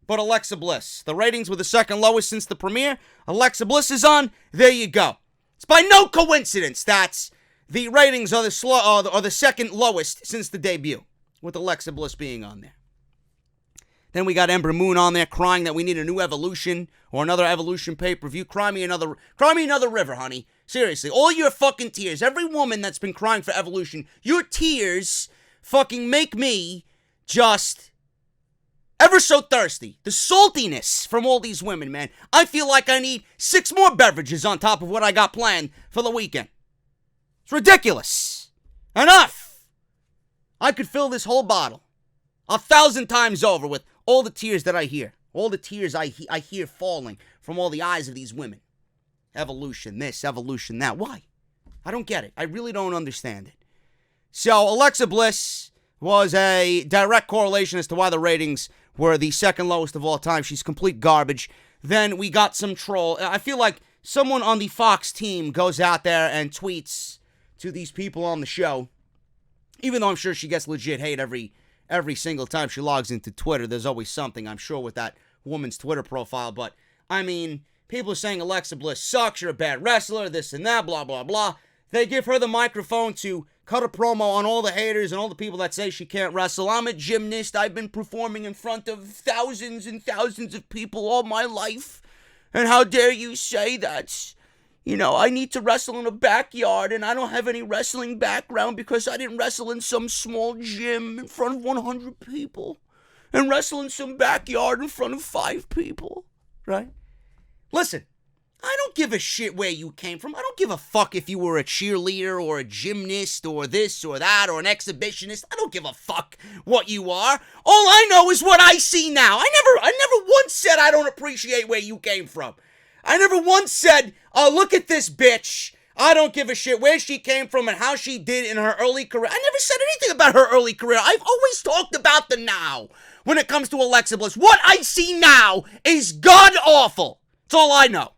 but Alexa Bliss. The ratings were the second lowest since the premiere. Alexa Bliss is on. There you go. It's by no coincidence that the ratings are the second lowest since the debut, with Alexa Bliss being on there. Then we got Ember Moon on there crying that we need a new Evolution or another Evolution pay-per-view. Cry me another river, honey. Seriously, all your fucking tears, every woman that's been crying for Evolution, your tears fucking make me just ever so thirsty. The saltiness from all these women, man. I feel like I need 6 more beverages on top of what I got planned for the weekend. It's ridiculous. Enough. I could fill this whole bottle 1,000 times over with all the tears that I hear. All the tears I hear falling from all the eyes of these women. Evolution this, evolution that. Why? I don't get it. I really don't understand it. So, Alexa Bliss was a direct correlation as to why the ratings were the second lowest of all time. She's complete garbage. Then we got some troll. I feel like someone on the Fox team goes out there and tweets to these people on the show, even though I'm sure she gets legit hate every single time she logs into Twitter. There's always something, I'm sure, with that woman's Twitter profile. But, I mean, people are saying Alexa Bliss sucks, you're a bad wrestler, this and that, blah, blah, blah. They give her the microphone to cut a promo on all the haters and all the people that say she can't wrestle. I'm a gymnast. I've been performing in front of thousands and thousands of people all my life. And how dare you say that, I need to wrestle in a backyard and I don't have any wrestling background because I didn't wrestle in some small gym in front of 100 people and wrestle in some backyard in front of 5 people, right? Listen, I don't give a shit where you came from. I don't give a fuck if you were a cheerleader or a gymnast or this or that or an exhibitionist. I don't give a fuck what you are. All I know is what I see now. I never once said I don't appreciate where you came from. I never once said, oh, look at this bitch. I don't give a shit where she came from and how she did in her early career. I never said anything about her early career. I've always talked about the now when it comes to Alexa Bliss. What I see now is god-awful. That's all I know.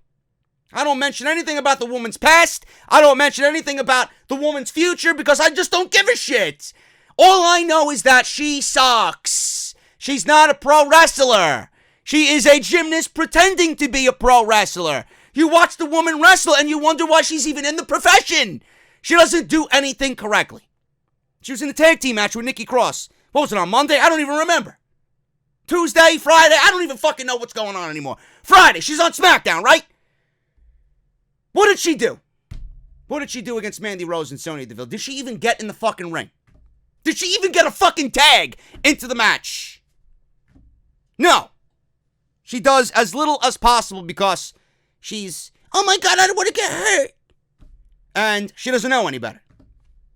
I don't mention anything about the woman's past. I don't mention anything about the woman's future because I just don't give a shit. All I know is that she sucks. She's not a pro wrestler. She is a gymnast pretending to be a pro wrestler. You watch the woman wrestle and you wonder why she's even in the profession. She doesn't do anything correctly. She was in a tag team match with Nikki Cross. What was it, on Monday? I don't even remember. Tuesday, Friday, I don't even fucking know what's going on anymore. Friday, she's on SmackDown, right? What did she do? What did she do against Mandy Rose and Sonya Deville? Did she even get in the fucking ring? Did she even get a fucking tag into the match? No. She does as little as possible because she's, oh my God, I don't want to get hurt. And she doesn't know any better.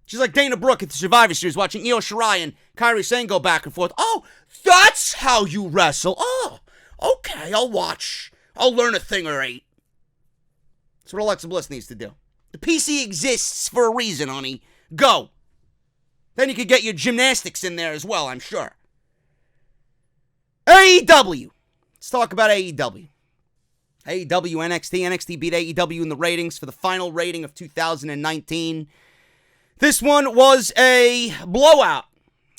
She's like Dana Brooke at the Survivor Series watching Io Shirai and Kairi Sane go back and forth. Oh, that's how you wrestle. Oh, okay, I'll watch. I'll learn a thing or eight. That's what Alexa Bliss needs to do. The PC exists for a reason, honey. Go. Then you could get your gymnastics in there as well, I'm sure. AEW. Let's talk about AEW. AEW NXT. NXT beat AEW in the ratings for the final rating of 2019. This one was a blowout.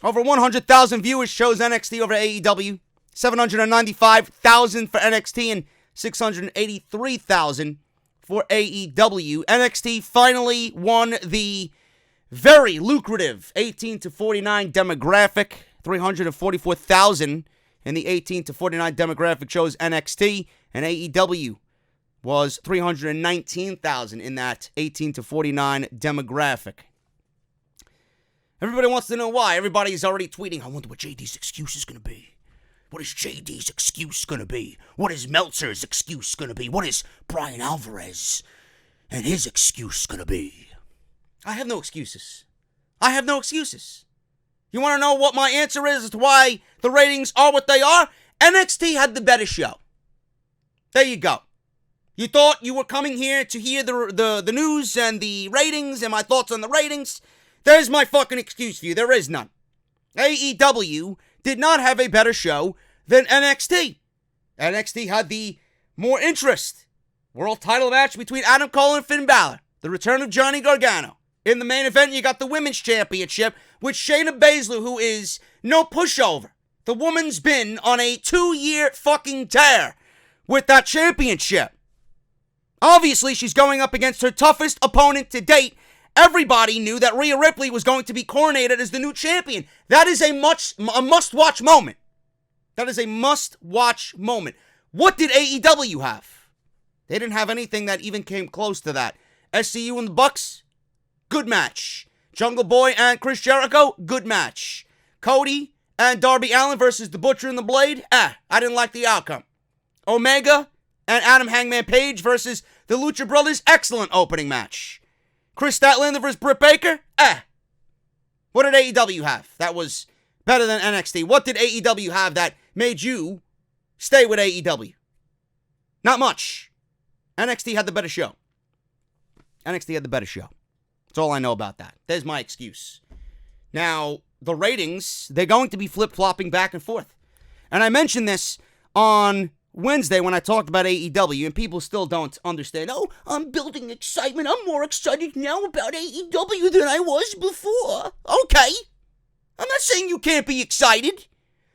Over 100,000 viewers chose NXT over AEW. 795,000 for NXT and 683,000 for AEW. NXT finally won the very lucrative 18 to 49 demographic. 344,000 in the 18 to 49 demographic chose NXT, and AEW was 319,000 in that 18 to 49 demographic. Everybody wants to know why. Everybody's already tweeting, I wonder what JD's excuse is going to be. What is JD's excuse going to be? What is Meltzer's excuse going to be? What is Brian Alvarez and his excuse going to be? I have no excuses. I have no excuses. You want to know what my answer is as to why the ratings are what they are? NXT had the better show. There you go. You thought you were coming here to hear the news and the ratings and my thoughts on the ratings. There's my fucking excuse for you. There is none. AEW did not have a better show than NXT. NXT had the more interest. World title match between Adam Cole and Finn Balor. The return of Johnny Gargano. In the main event, you got the Women's Championship with Shayna Baszler, who is no pushover. The woman's been on a 2-year fucking tear with that championship. Obviously, she's going up against her toughest opponent to date. Everybody knew that Rhea Ripley was going to be coronated as the new champion. That is a must-watch moment. That is a must-watch moment. What did AEW have? They didn't have anything that even came close to that. SCU and the Bucks, good match. Jungle Boy and Chris Jericho, good match. Cody and Darby Allin versus the Butcher and the Blade, I didn't like the outcome. Omega and Adam Hangman Page versus the Lucha Brothers, excellent opening match. Chris Statlander versus Britt Baker, What did AEW have that was better than NXT? What did AEW have that made you stay with AEW? Not much. NXT had the better show. NXT had the better show. That's all I know about that. There's my excuse. Now, the ratings, they're going to be flip-flopping back and forth. And I mentioned this on Wednesday when I talked about AEW, and people still don't understand. Oh, I'm building excitement. I'm more excited now about AEW than I was before. Okay. I'm not saying you can't be excited,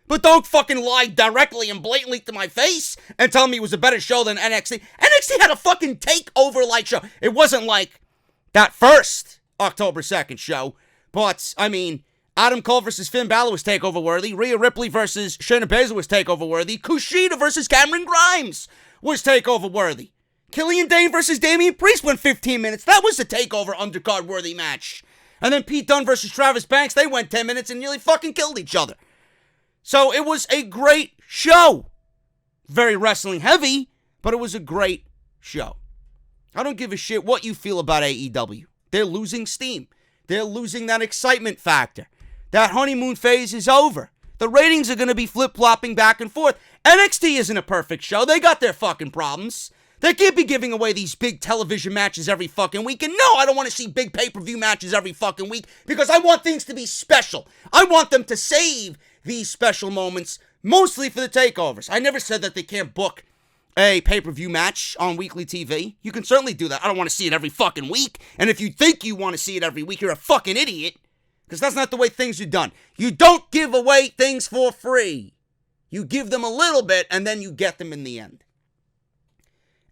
but don't fucking lie directly and blatantly to my face and tell me it was a better show than NXT. NXT had a fucking takeover-like show. It wasn't like that first October 2nd show, but, I mean, Adam Cole versus Finn Balor was takeover-worthy. Rhea Ripley versus Shayna Baszler was takeover-worthy. Kushida versus Cameron Grimes was takeover-worthy. Killian Dane versus Damian Priest went 15 minutes. That was a takeover undercard-worthy match. And then Pete Dunne versus Travis Banks, they went 10 minutes and nearly fucking killed each other. So it was a great show. Very wrestling heavy, but it was a great show. I don't give a shit what you feel about AEW. They're losing steam. They're losing that excitement factor. That honeymoon phase is over. The ratings are going to be flip-flopping back and forth. NXT isn't a perfect show. They got their fucking problems. They can't be giving away these big television matches every fucking week. And no, I don't want to see big pay-per-view matches every fucking week because I want things to be special. I want them to save these special moments mostly for the takeovers. I never said that they can't book a pay-per-view match on weekly TV. You can certainly do that. I don't want to see it every fucking week. And if you think you want to see it every week, you're a fucking idiot. Because that's not the way things are done. You don't give away things for free. You give them a little bit, and then you get them in the end.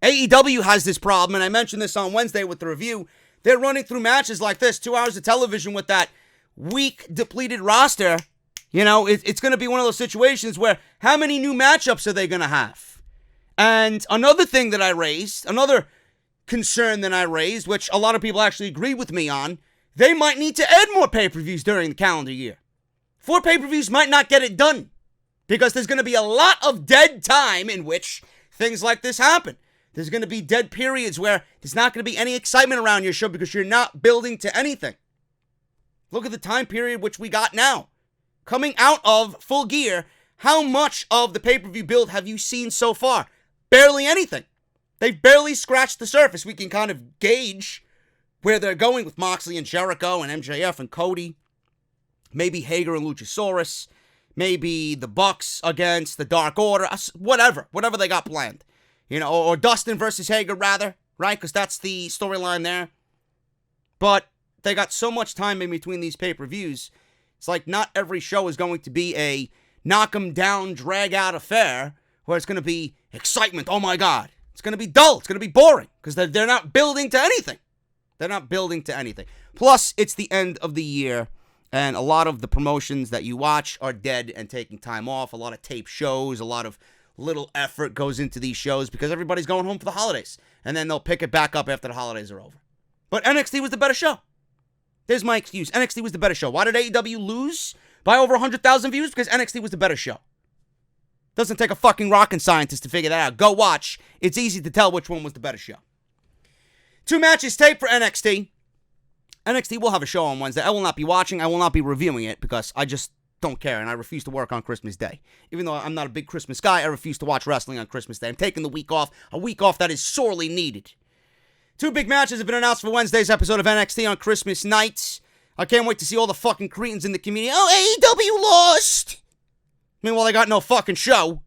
AEW has this problem, and I mentioned this on Wednesday with the review. They're running through matches like this, 2 hours of television with that weak, depleted roster. You know, it's going to be one of those situations where how many new matchups are they going to have? And another thing that I raised, another concern that I raised, which a lot of people actually agree with me on, they might need to add more pay-per-views during the calendar year. 4 pay-per-views might not get it done because there's going to be a lot of dead time in which things like this happen. There's going to be dead periods where there's not going to be any excitement around your show because you're not building to anything. Look at the time period which we got now. Coming out of Full Gear, how much of the pay-per-view build have you seen so far? Barely anything. They've barely scratched the surface. We can kind of gauge where they're going with Moxley and Jericho and MJF and Cody. Maybe Hager and Luchasaurus. Maybe the Bucks against the Dark Order. Whatever they got planned. You know, or Dustin versus Hager, rather. Right? Because that's the storyline there. But they got so much time in between these pay-per-views. It's like not every show is going to be a knock 'em down, drag out affair where it's going to be excitement. Oh my God. It's going to be dull. It's going to be boring because they're not building to anything. They're not building to anything. Plus, it's the end of the year, and a lot of the promotions that you watch are dead and taking time off. A lot of tape shows, a lot of little effort goes into these shows because everybody's going home for the holidays, and then they'll pick it back up after the holidays are over. But NXT was the better show. There's my excuse. NXT was the better show. Why did AEW lose by over 100,000 views? Because NXT was the better show. Doesn't take a fucking rocket scientist to figure that out. Go watch. It's easy to tell which one was the better show. 2 matches taped for NXT. NXT will have a show on Wednesday. I will not be watching. I will not be reviewing it because I just don't care, and I refuse to work on Christmas Day. Even though I'm not a big Christmas guy, I refuse to watch wrestling on Christmas Day. I'm taking the week off, a week off that is sorely needed. 2 big matches have been announced for Wednesday's episode of NXT on Christmas night. I can't wait to see all the fucking cretins in the community. Oh, AEW lost! Meanwhile, they got no fucking show.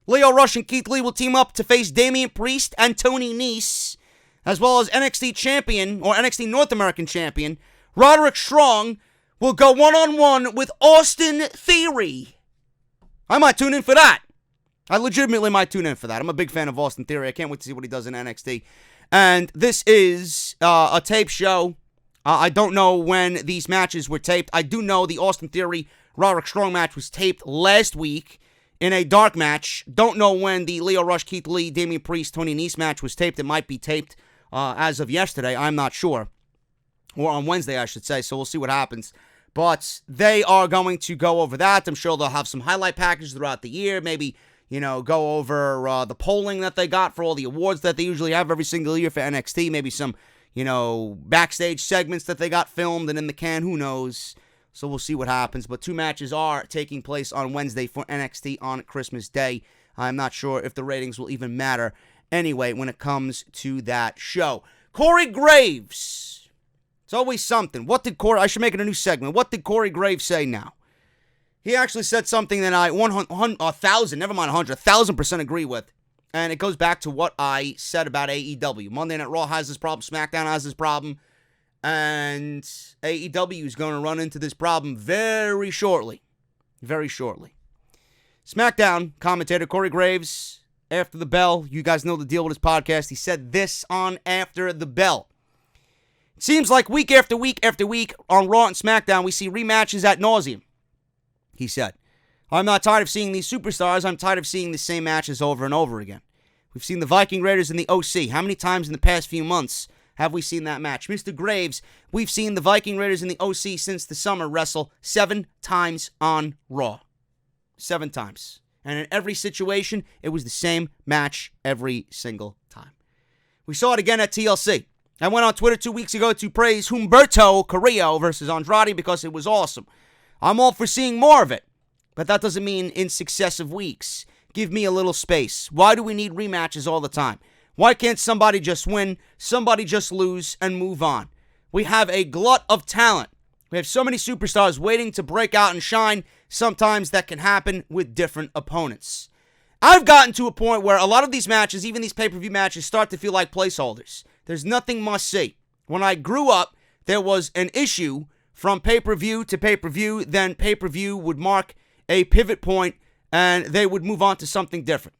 Lio Rush and Keith Lee will team up to face Damian Priest and Tony Nese, as well as NXT champion, or NXT North American champion, Roderick Strong, will go one-on-one with Austin Theory. I might tune in for that. I legitimately might tune in for that. I'm a big fan of Austin Theory. I can't wait to see what he does in NXT. And this is a tape show. I don't know when these matches were taped. I do know the Austin Theory Roderick Strong match was taped last week in a dark match. Don't know when the Lio Rush, Keith Lee, Damian Priest, Tony Nese match was taped. It might be taped as of yesterday. I'm not sure. Or on Wednesday, I should say. So we'll see what happens. But they are going to go over that. I'm sure they'll have some highlight packages throughout the year. Maybe, you know, go over the polling that they got for all the awards that they usually have every single year for NXT. Maybe some, you know, backstage segments that they got filmed and in the can. Who knows? So we'll see what happens. But 2 matches are taking place on Wednesday for NXT on Christmas Day. I'm not sure if the ratings will even matter anyway when it comes to that show. Corey Graves. It's always something. I should make it a new segment. What did Corey Graves say now? He actually said something that I 1,000% agree with. And it goes back to what I said about AEW. Monday Night Raw has this problem. SmackDown has this problem. And AEW is going to run into this problem very shortly. Very shortly. SmackDown commentator Corey Graves, after the bell. You guys know the deal with his podcast. He said this on After the Bell. It seems like week after week after week on Raw and SmackDown, we see rematches ad nauseum. He said, I'm not tired of seeing these superstars. I'm tired of seeing the same matches over and over again. We've seen the Viking Raiders and the OC. How many times in the past few months have we seen that match? Mr. Graves, we've seen the Viking Raiders and the OC since the summer wrestle 7 times on Raw. 7 times. And in every situation, it was the same match every single time. We saw it again at TLC. I went on Twitter 2 weeks ago to praise Humberto Carrillo versus Andrade because it was awesome. I'm all for seeing more of it, but that doesn't mean in successive weeks. Give me a little space. Why do we need rematches all the time? Why can't somebody just win, somebody just lose, and move on? We have a glut of talent. We have so many superstars waiting to break out and shine. Sometimes that can happen with different opponents. I've gotten to a point where a lot of these matches, even these pay-per-view matches, start to feel like placeholders. There's nothing must-see. When I grew up, there was an issue from pay-per-view to pay-per-view. Then pay-per-view would mark a pivot point, and they would move on to something different.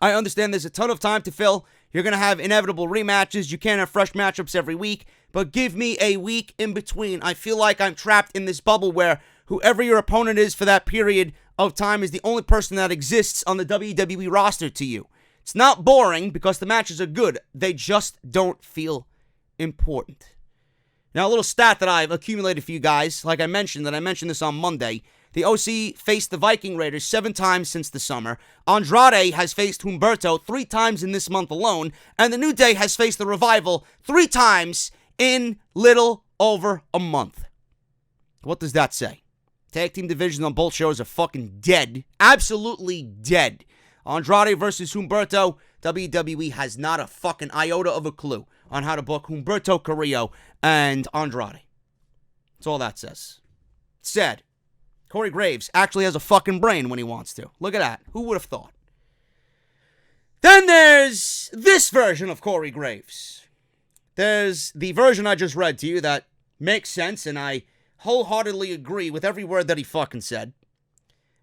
I understand there's a ton of time to fill. You're going to have inevitable rematches. You can't have fresh matchups every week, but give me a week in between. I feel like I'm trapped in this bubble where whoever your opponent is for that period of time is the only person that exists on the WWE roster to you. It's not boring because the matches are good. They just don't feel important. Now, a little stat that I've accumulated for you guys, like I mentioned this on Monday. The OC faced the Viking Raiders 7 times since the summer. Andrade has faced Humberto 3 times in this month alone. And the New Day has faced the Revival 3 times in little over a month. What does that say? Tag team divisions on both shows are fucking dead. Absolutely dead. Andrade versus Humberto, WWE has not a fucking iota of a clue on how to book Humberto Carrillo and Andrade. That's all that says. It's sad. Corey Graves actually has a fucking brain when he wants to. Look at that. Who would have thought? Then there's this version of Corey Graves. There's the version I just read to you that makes sense, and I wholeheartedly agree with every word that he fucking said.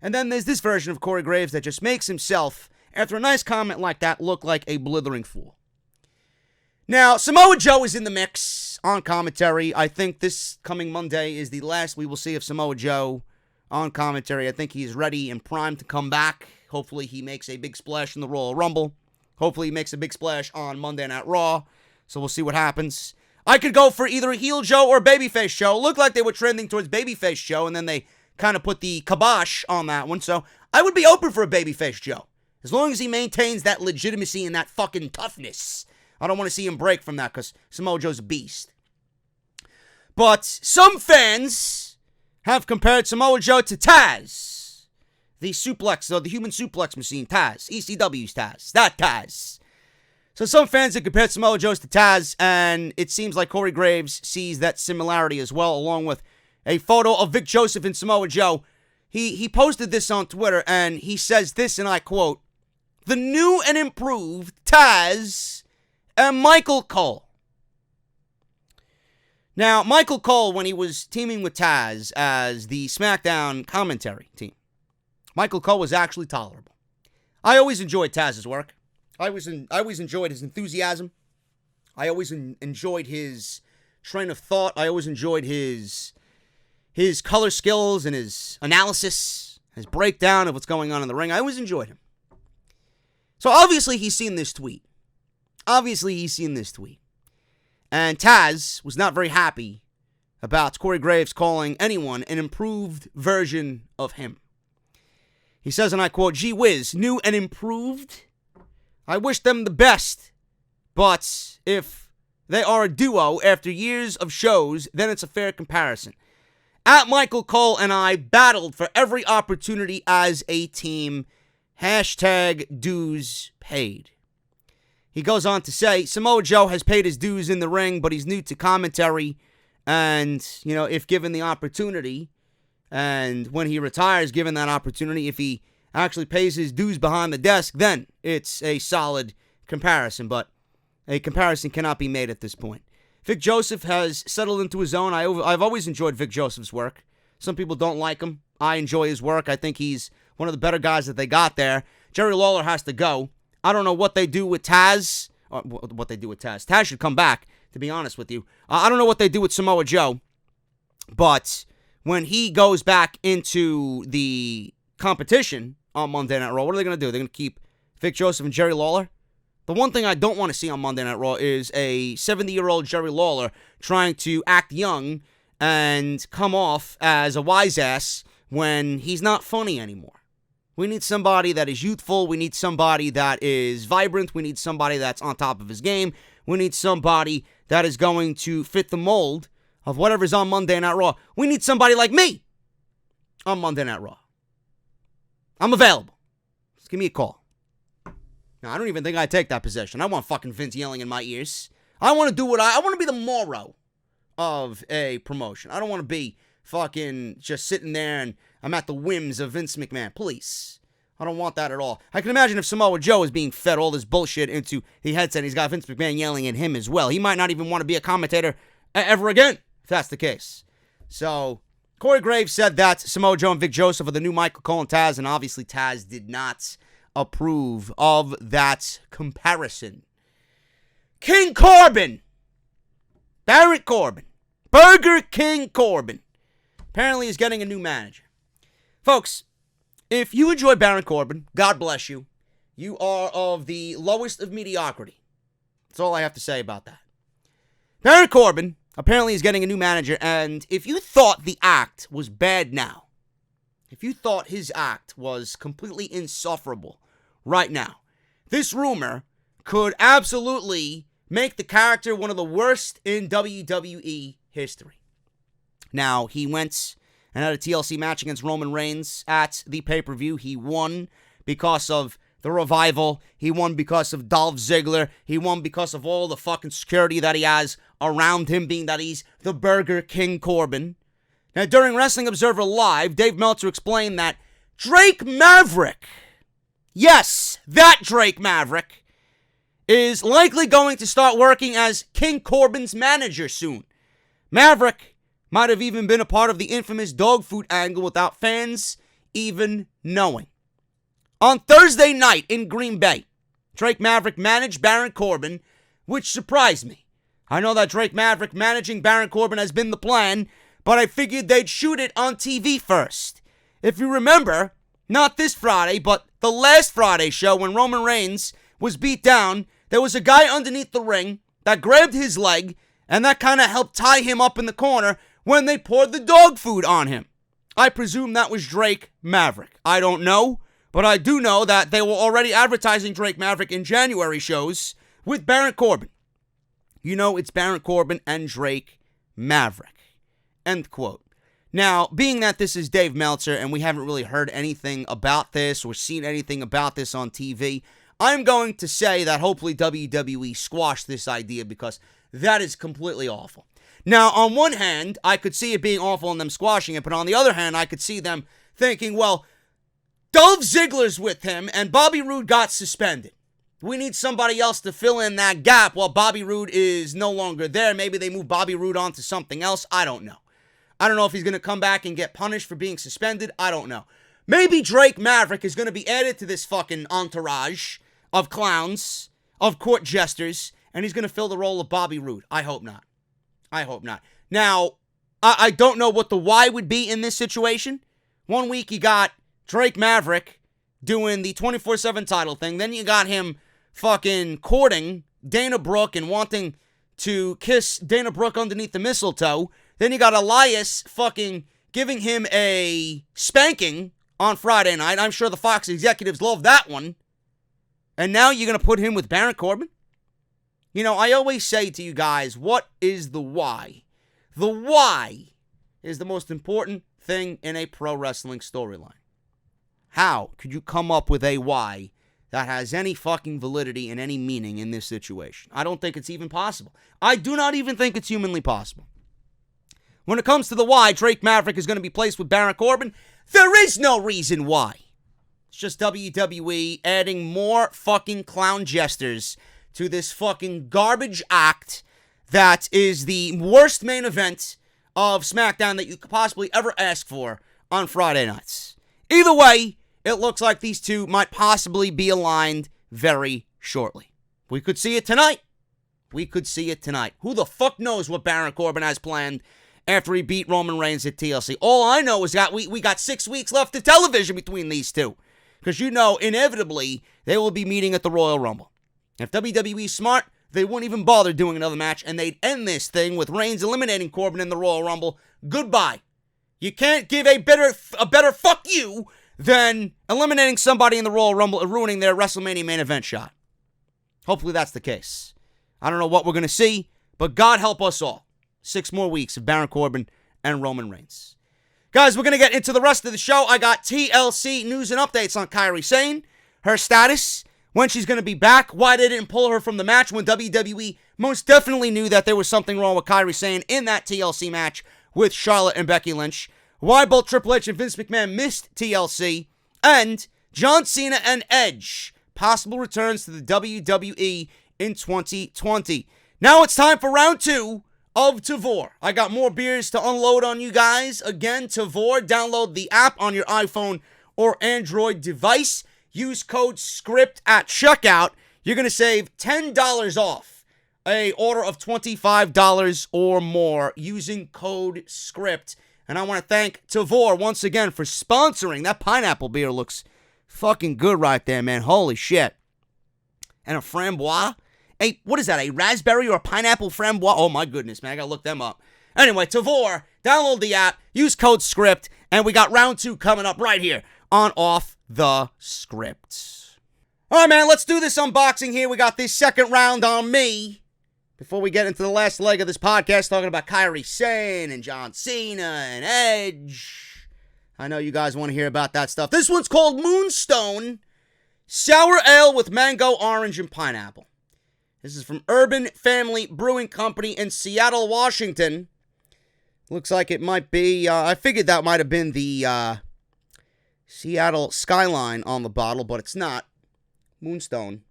And then there's this version of Corey Graves that just makes himself, after a nice comment like that, look like a blithering fool. Now, Samoa Joe is in the mix on commentary. I think this coming Monday is the last we will see of Samoa Joe on commentary. I think he's ready and primed to come back. Hopefully he makes a big splash in the Royal Rumble. Hopefully he makes a big splash on Monday Night Raw. So we'll see what happens. I could go for either a heel Joe or a babyface Joe. Looked like they were trending towards babyface Joe, and then they kind of put the kibosh on that one. So I would be open for a babyface Joe, as long as he maintains that legitimacy and that fucking toughness. I don't want to see him break from that because Samoa Joe's a beast. But some fans have compared Samoa Joe to Taz, the suplex, or the human suplex machine, Taz, ECW's Taz, that Taz. So some fans have compared Samoa Joe to Taz, and it seems like Corey Graves sees that similarity as well, along with a photo of Vic Joseph and Samoa Joe. He posted this on Twitter, and he says this, and I quote, "The new and improved Taz and Michael Cole." Now, Michael Cole, when he was teaming with Taz as the SmackDown commentary team, Michael Cole was actually tolerable. I always enjoyed Taz's work. I always enjoyed his enthusiasm. I always enjoyed his train of thought. I always enjoyed his color skills and his analysis, his breakdown of what's going on in the ring. I always enjoyed him. So obviously he's seen this tweet. And Taz was not very happy about Corey Graves calling anyone an improved version of him. He says, and I quote, "Gee whiz, new and improved? I wish them the best, but if they are a duo after years of shows, then it's a fair comparison. At Michael Cole and I battled for every opportunity as a team. Hashtag dues paid." He goes on to say, Samoa Joe has paid his dues in the ring, but he's new to commentary. And, if given the opportunity, and when he retires, given that opportunity, if he actually pays his dues behind the desk, then it's a solid comparison. But a comparison cannot be made at this point. Vic Joseph has settled into his own. I've always enjoyed Vic Joseph's work. Some people don't like him. I enjoy his work. I think he's one of the better guys that they got there. Jerry Lawler has to go. I don't know what they do with Taz. What they do with Taz. Taz should come back, to be honest with you. I don't know what they do with Samoa Joe. But when he goes back into the competition on Monday Night Raw, what are they going to do? They're going to keep Vic Joseph and Jerry Lawler? The one thing I don't want to see on Monday Night Raw is a 70-year-old Jerry Lawler trying to act young and come off as a wise ass when he's not funny anymore. We need somebody that is youthful. We need somebody that is vibrant. We need somebody that's on top of his game. We need somebody that is going to fit the mold of whatever's on Monday Night Raw. We need somebody like me on Monday Night Raw. I'm available. Just give me a call. Now, I don't even think I take that position. I want fucking Vince yelling in my ears. I want to do what I want to be the Morrow of a promotion. I don't want to be fucking just sitting there and I'm at the whims of Vince McMahon. Please. I don't want that at all. I can imagine if Samoa Joe is being fed all this bullshit into the headset, he's got Vince McMahon yelling at him as well. He might not even want to be a commentator ever again, if that's the case. So, Corey Graves said that Samoa Joe and Vic Joseph are the new Michael Cole and Taz, and obviously Taz did not approve of that comparison. King Corbin. Baron Corbin. Burger King Corbin. Apparently is getting a new manager. Folks, if you enjoy Baron Corbin, God bless you. You are of the lowest of mediocrity. That's all I have to say about that. Baron Corbin apparently is getting a new manager, and if you thought the act was bad now, if you thought his act was completely insufferable right now, this rumor could absolutely make the character one of the worst in WWE history. Now, he went and had a TLC match against Roman Reigns at the pay-per-view. He won because of the revival. He won because of Dolph Ziggler. He won because of all the fucking security that he has around him, being that he's the Burger King Corbin. Now, during Wrestling Observer Live, Dave Meltzer explained that Drake Maverick, yes, that Drake Maverick, is likely going to start working as King Corbin's manager soon. Maverick might have even been a part of the infamous dog food angle without fans even knowing. On Thursday night in Green Bay, Drake Maverick managed Baron Corbin, which surprised me. I know that Drake Maverick managing Baron Corbin has been the plan, but I figured they'd shoot it on TV first. If you remember, not this Friday, but the last Friday show when Roman Reigns was beat down, there was a guy underneath the ring that grabbed his leg, and that kind of helped tie him up in the corner when they poured the dog food on him. I presume that was Drake Maverick. I don't know, but I do know that they were already advertising Drake Maverick in January shows with Baron Corbin. You know, it's Baron Corbin and Drake Maverick. End quote. Now, being that this is Dave Meltzer and we haven't really heard anything about this or seen anything about this on TV, I'm going to say that hopefully WWE squashed this idea because that is completely awful. Now, on one hand, I could see it being awful and them squashing it, but on the other hand, I could see them thinking, well, Dolph Ziggler's with him and Bobby Roode got suspended. We need somebody else to fill in that gap while Bobby Roode is no longer there. Maybe they move Bobby Roode on to something else. I don't know. I don't know if he's going to come back and get punished for being suspended. I don't know. Maybe Drake Maverick is going to be added to this fucking entourage of clowns, of court jesters, and he's going to fill the role of Bobby Roode. I hope not. I hope not. Now, I don't know what the why would be in this situation. One week you got Drake Maverick doing the 24/7 title thing. Then you got him fucking courting Dana Brooke and wanting to kiss Dana Brooke underneath the mistletoe. Then you got Elias fucking giving him a spanking on Friday night. I'm sure the Fox executives love that one. And now you're going to put him with Baron Corbin? You know, I always say to you guys, what is the why? The why is the most important thing in a pro wrestling storyline. How could you come up with a why that has any fucking validity and any meaning in this situation? I don't think it's even possible. I do not even think it's humanly possible. When it comes to the why Drake Maverick is going to be placed with Baron Corbin, there is no reason why. It's just WWE adding more fucking clown jesters to this fucking garbage act that is the worst main event of SmackDown that you could possibly ever ask for on Friday nights. Either way, it looks like these two might possibly be aligned very shortly. We could see it tonight. We could see it tonight. Who the fuck knows what Baron Corbin has planned after he beat Roman Reigns at TLC? All I know is that we got 6 weeks left of television between these two. Because you know, inevitably, they will be meeting at the Royal Rumble. If WWE's smart, they wouldn't even bother doing another match, and they'd end this thing with Reigns eliminating Corbin in the Royal Rumble. Goodbye. You can't give a better fuck you than eliminating somebody in the Royal Rumble and ruining their WrestleMania main event shot. Hopefully that's the case. I don't know what we're going to see, but God help us all. 6 more weeks of Baron Corbin and Roman Reigns. Guys, we're going to get into the rest of the show. I got TLC news and updates on Kairi Sane, her status, when she's going to be back, why they didn't pull her from the match when WWE most definitely knew that there was something wrong with Kairi Sane in that TLC match with Charlotte and Becky Lynch, why both Triple H and Vince McMahon missed TLC, and John Cena and Edge, possible returns to the WWE in 2020. Now it's time for round 2 of Tavor. I got more beers to unload on you guys. Again, Tavor, download the app on your iPhone or Android device. Use code SCRIPT at checkout. You're going to save $10 off a order of $25 or more using code SCRIPT. And I want to thank Tavor once again for sponsoring. That pineapple beer looks Fucking good right there, man. Holy shit. And a framboise. What is that? A raspberry or a pineapple framboise? Oh my goodness, man. I gotta look them up. Anyway, Tavor, download the app, use code SCRIPT, and we got round 2 coming up right here on Off the Script. All right, man, let's do this unboxing here. We got this second round on me. Before we get into the last leg of this podcast, talking about Kairi Sane and John Cena and Edge. I know you guys want to hear about that stuff. This one's called Moonstone Sour Ale with Mango, Orange, and Pineapple. This is from Urban Family Brewing Company in Seattle, Washington. Looks like it might be, I figured that might have been the Seattle skyline on the bottle, but it's not. Moonstone.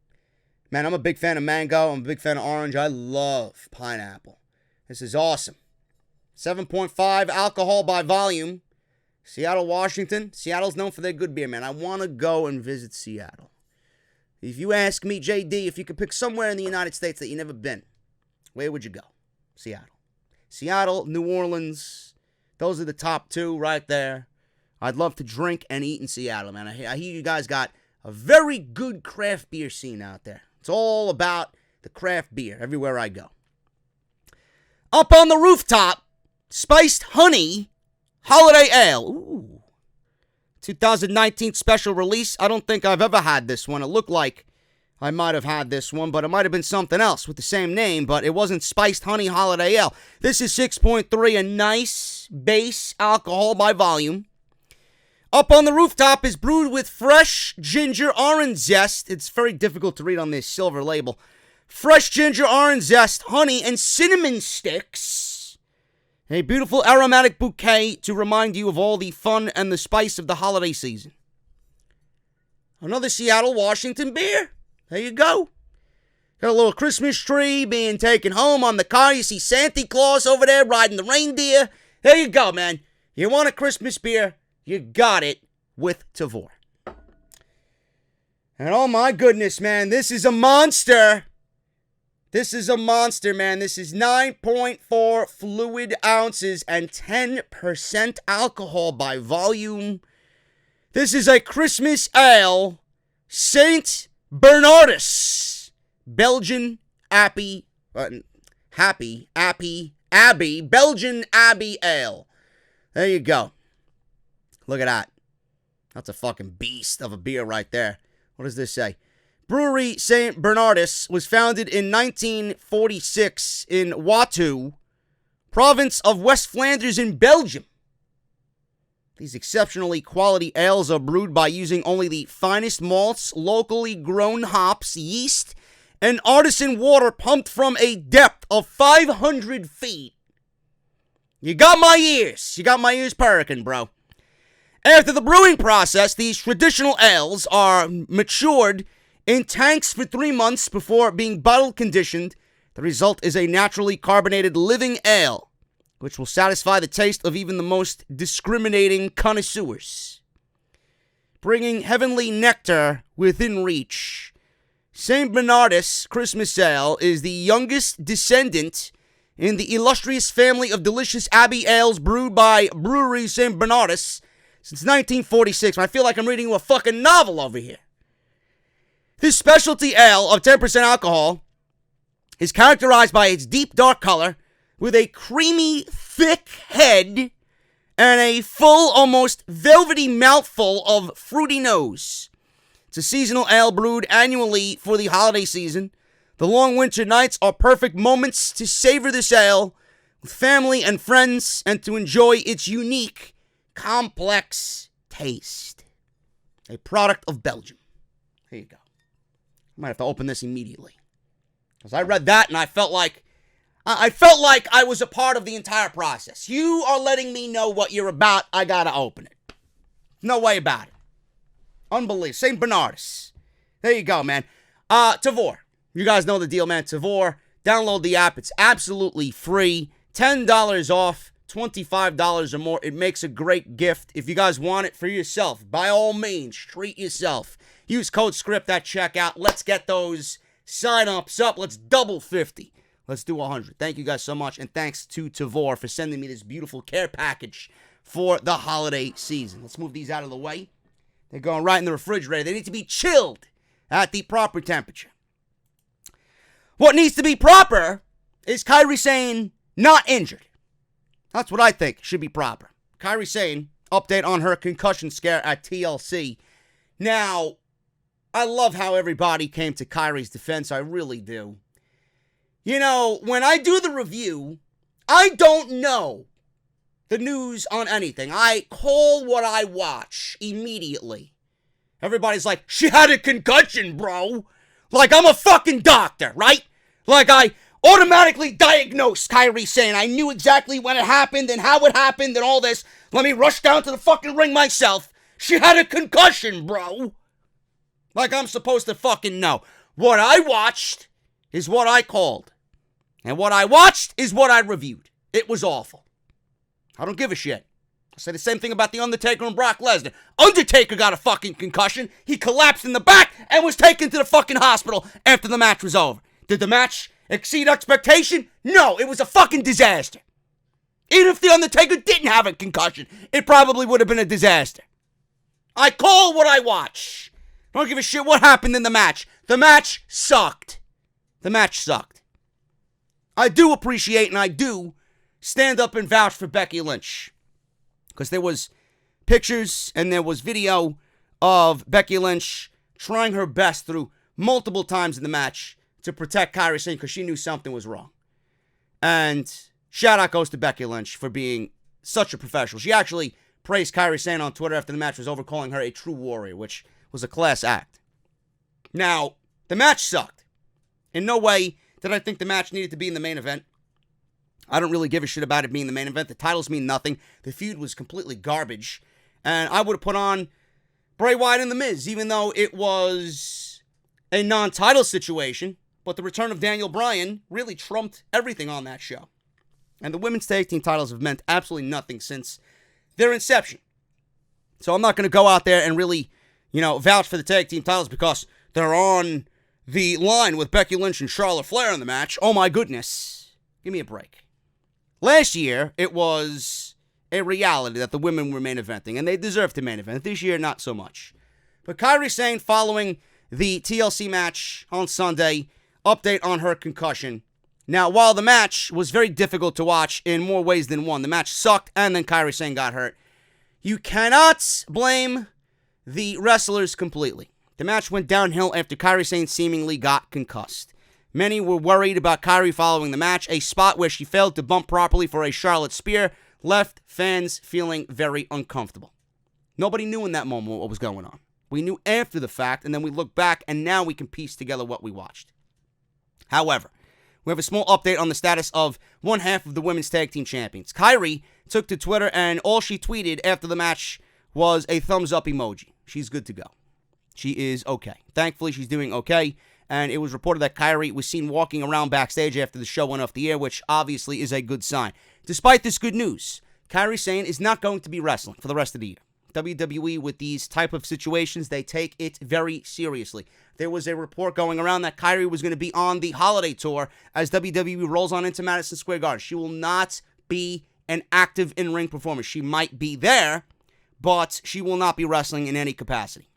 Man, I'm a big fan of mango. I'm a big fan of orange. I love pineapple. This is awesome. 7.5 alcohol by volume. Seattle, Washington. Seattle's known for their good beer, man. I want to go and visit Seattle. If you ask me, JD, if you could pick somewhere in the United States that you've never been, where would you go? Seattle. Seattle, New Orleans, those are the top 2 right there. I'd love to drink and eat in Seattle, man. I hear you guys got a very good craft beer scene out there. It's all about the craft beer everywhere I go. Up on the Rooftop, Spiced Honey Holiday Ale. Ooh. 2019 special release. I don't think I've ever had this one. It looked like I might have had this one, but it might have been something else with the same name, but it wasn't Spiced Honey Holiday Ale. This is 6.3, a nice base alcohol by volume. Up on the Rooftop is brewed with fresh ginger orange zest. It's very difficult to read on this silver label. Fresh ginger orange zest, honey, and cinnamon sticks. A beautiful aromatic bouquet to remind you of all the fun and the spice of the holiday season. Another Seattle, Washington beer. There you go. Got a little Christmas tree being taken home on the car. You see Santa Claus over there riding the reindeer. There you go, man. You want a Christmas beer? You got it with Tavor. And oh my goodness, man, this is a monster. This is a monster, man. This is 9.4 fluid ounces and 10% alcohol by volume. This is a Christmas ale, Saint Bernardus, Belgian Abbey, Belgian Abbey Ale. There you go. Look at that. That's a fucking beast of a beer right there. What does this say? Brewery St. Bernardus was founded in 1946 in Watou, province of West Flanders in Belgium. These exceptionally quality ales are brewed by using only the finest malts, locally grown hops, yeast, and artisan water pumped from a depth of 500 feet. You got my ears. You got my ears perking, bro. After the brewing process, these traditional ales are matured in tanks for 3 months before being bottle conditioned. The result is a naturally carbonated living ale, which will satisfy the taste of even the most discriminating connoisseurs. Bringing heavenly nectar within reach, St. Bernardus Christmas Ale is the youngest descendant in the illustrious family of delicious Abbey ales brewed by Brewery St. Bernardus since 1946. I feel like I'm reading a fucking novel over here. This specialty ale of 10% alcohol is characterized by its deep dark color, with a creamy, thick head and a full, almost velvety mouthful of fruity nose. It's a seasonal ale brewed annually for the holiday season. The long winter nights are perfect moments to savor this ale with family and friends and to enjoy its unique, complex taste. A product of Belgium. Here you go. I might have to open this immediately. Because I read that and I felt like I was a part of the entire process. You are letting me know what you're about. I gotta open it. No way about it. Unbelievable. St. Bernardus. There you go, man. Tavor. You guys know the deal, man. Tavor. Download the app. It's absolutely free. $10 off. $25 or more. It makes a great gift. If you guys want it for yourself, by all means, treat yourself. Use code SCRIPT at checkout. Let's get those sign-ups up. Let's double 50. Let's do 100. Thank you guys so much. And thanks to Tavor for sending me this beautiful care package for the holiday season. Let's move these out of the way. They're going right in the refrigerator. They need to be chilled at the proper temperature. What needs to be proper is Kairi Sane not injured. That's what I think should be proper. Kairi Sane, update on her concussion scare at TLC. Now, I love how everybody came to Kairi's defense. I really do. You know, when I do the review, I don't know the news on anything. I call what I watch immediately. Everybody's like, she had a concussion, bro. Like, I'm a fucking doctor, right? Like, I automatically diagnosed Kairi Sane. I knew exactly when it happened and how it happened and all this. Let me rush down to the fucking ring myself. She had a concussion, bro. Like I'm supposed to fucking know. What I watched is what I called. And what I watched is what I reviewed. It was awful. I don't give a shit. I say the same thing about The Undertaker and Brock Lesnar. Undertaker got a fucking concussion. He collapsed in the back and was taken to the fucking hospital after the match was over. Did the match exceed expectation? No, it was a fucking disaster. Even if The Undertaker didn't have a concussion, it probably would have been a disaster. I call what I watch. I don't give a shit what happened in the match. The match sucked. The match sucked. I do appreciate and I do stand up and vouch for Becky Lynch. Because there was pictures and there was video of Becky Lynch trying her best through multiple times in the match to protect Kairi Sane because she knew something was wrong. And shout out goes to Becky Lynch for being such a professional. She actually praised Kairi Sane on Twitter after the match was over, calling her a true warrior, which was a class act. Now, the match sucked. In no way did I think the match needed to be in the main event. I don't really give a shit about it being the main event. The titles mean nothing. The feud was completely garbage. And I would have put on Bray Wyatt and The Miz, even though it was a non-title situation. But the return of Daniel Bryan really trumped everything on that show. And the women's tag team titles have meant absolutely nothing since their inception. So I'm not going to go out there and really, vouch for the tag team titles because they're on the line with Becky Lynch and Charlotte Flair in the match. Oh my goodness. Give me a break. Last year, it was a reality that the women were main eventing, and they deserved to main event. This year, not so much. But Kairi Sane, following the TLC match on Sunday, update on her concussion. Now, while the match was very difficult to watch in more ways than one, the match sucked, and then Kairi Sane got hurt. You cannot blame the wrestlers completely. The match went downhill after Kairi Sane seemingly got concussed. Many were worried about Kairi following the match. A spot where she failed to bump properly for a Charlotte Spear left fans feeling very uncomfortable. Nobody knew in that moment what was going on. We knew after the fact, and then we look back, and now we can piece together what we watched. However, we have a small update on the status of one half of the women's tag team champions. Kairi took to Twitter, and all she tweeted after the match was a thumbs up emoji. She's good to go. She is okay. Thankfully, she's doing okay. And it was reported that Kairi was seen walking around backstage after the show went off the air, which obviously is a good sign. Despite this good news, Kairi Sane is not going to be wrestling for the rest of the year. WWE, with these type of situations, they take it very seriously. There was a report going around that Kairi was going to be on the holiday tour as WWE rolls on into Madison Square Garden. She will not be an active in-ring performer. She might be there, but she will not be wrestling in any capacity.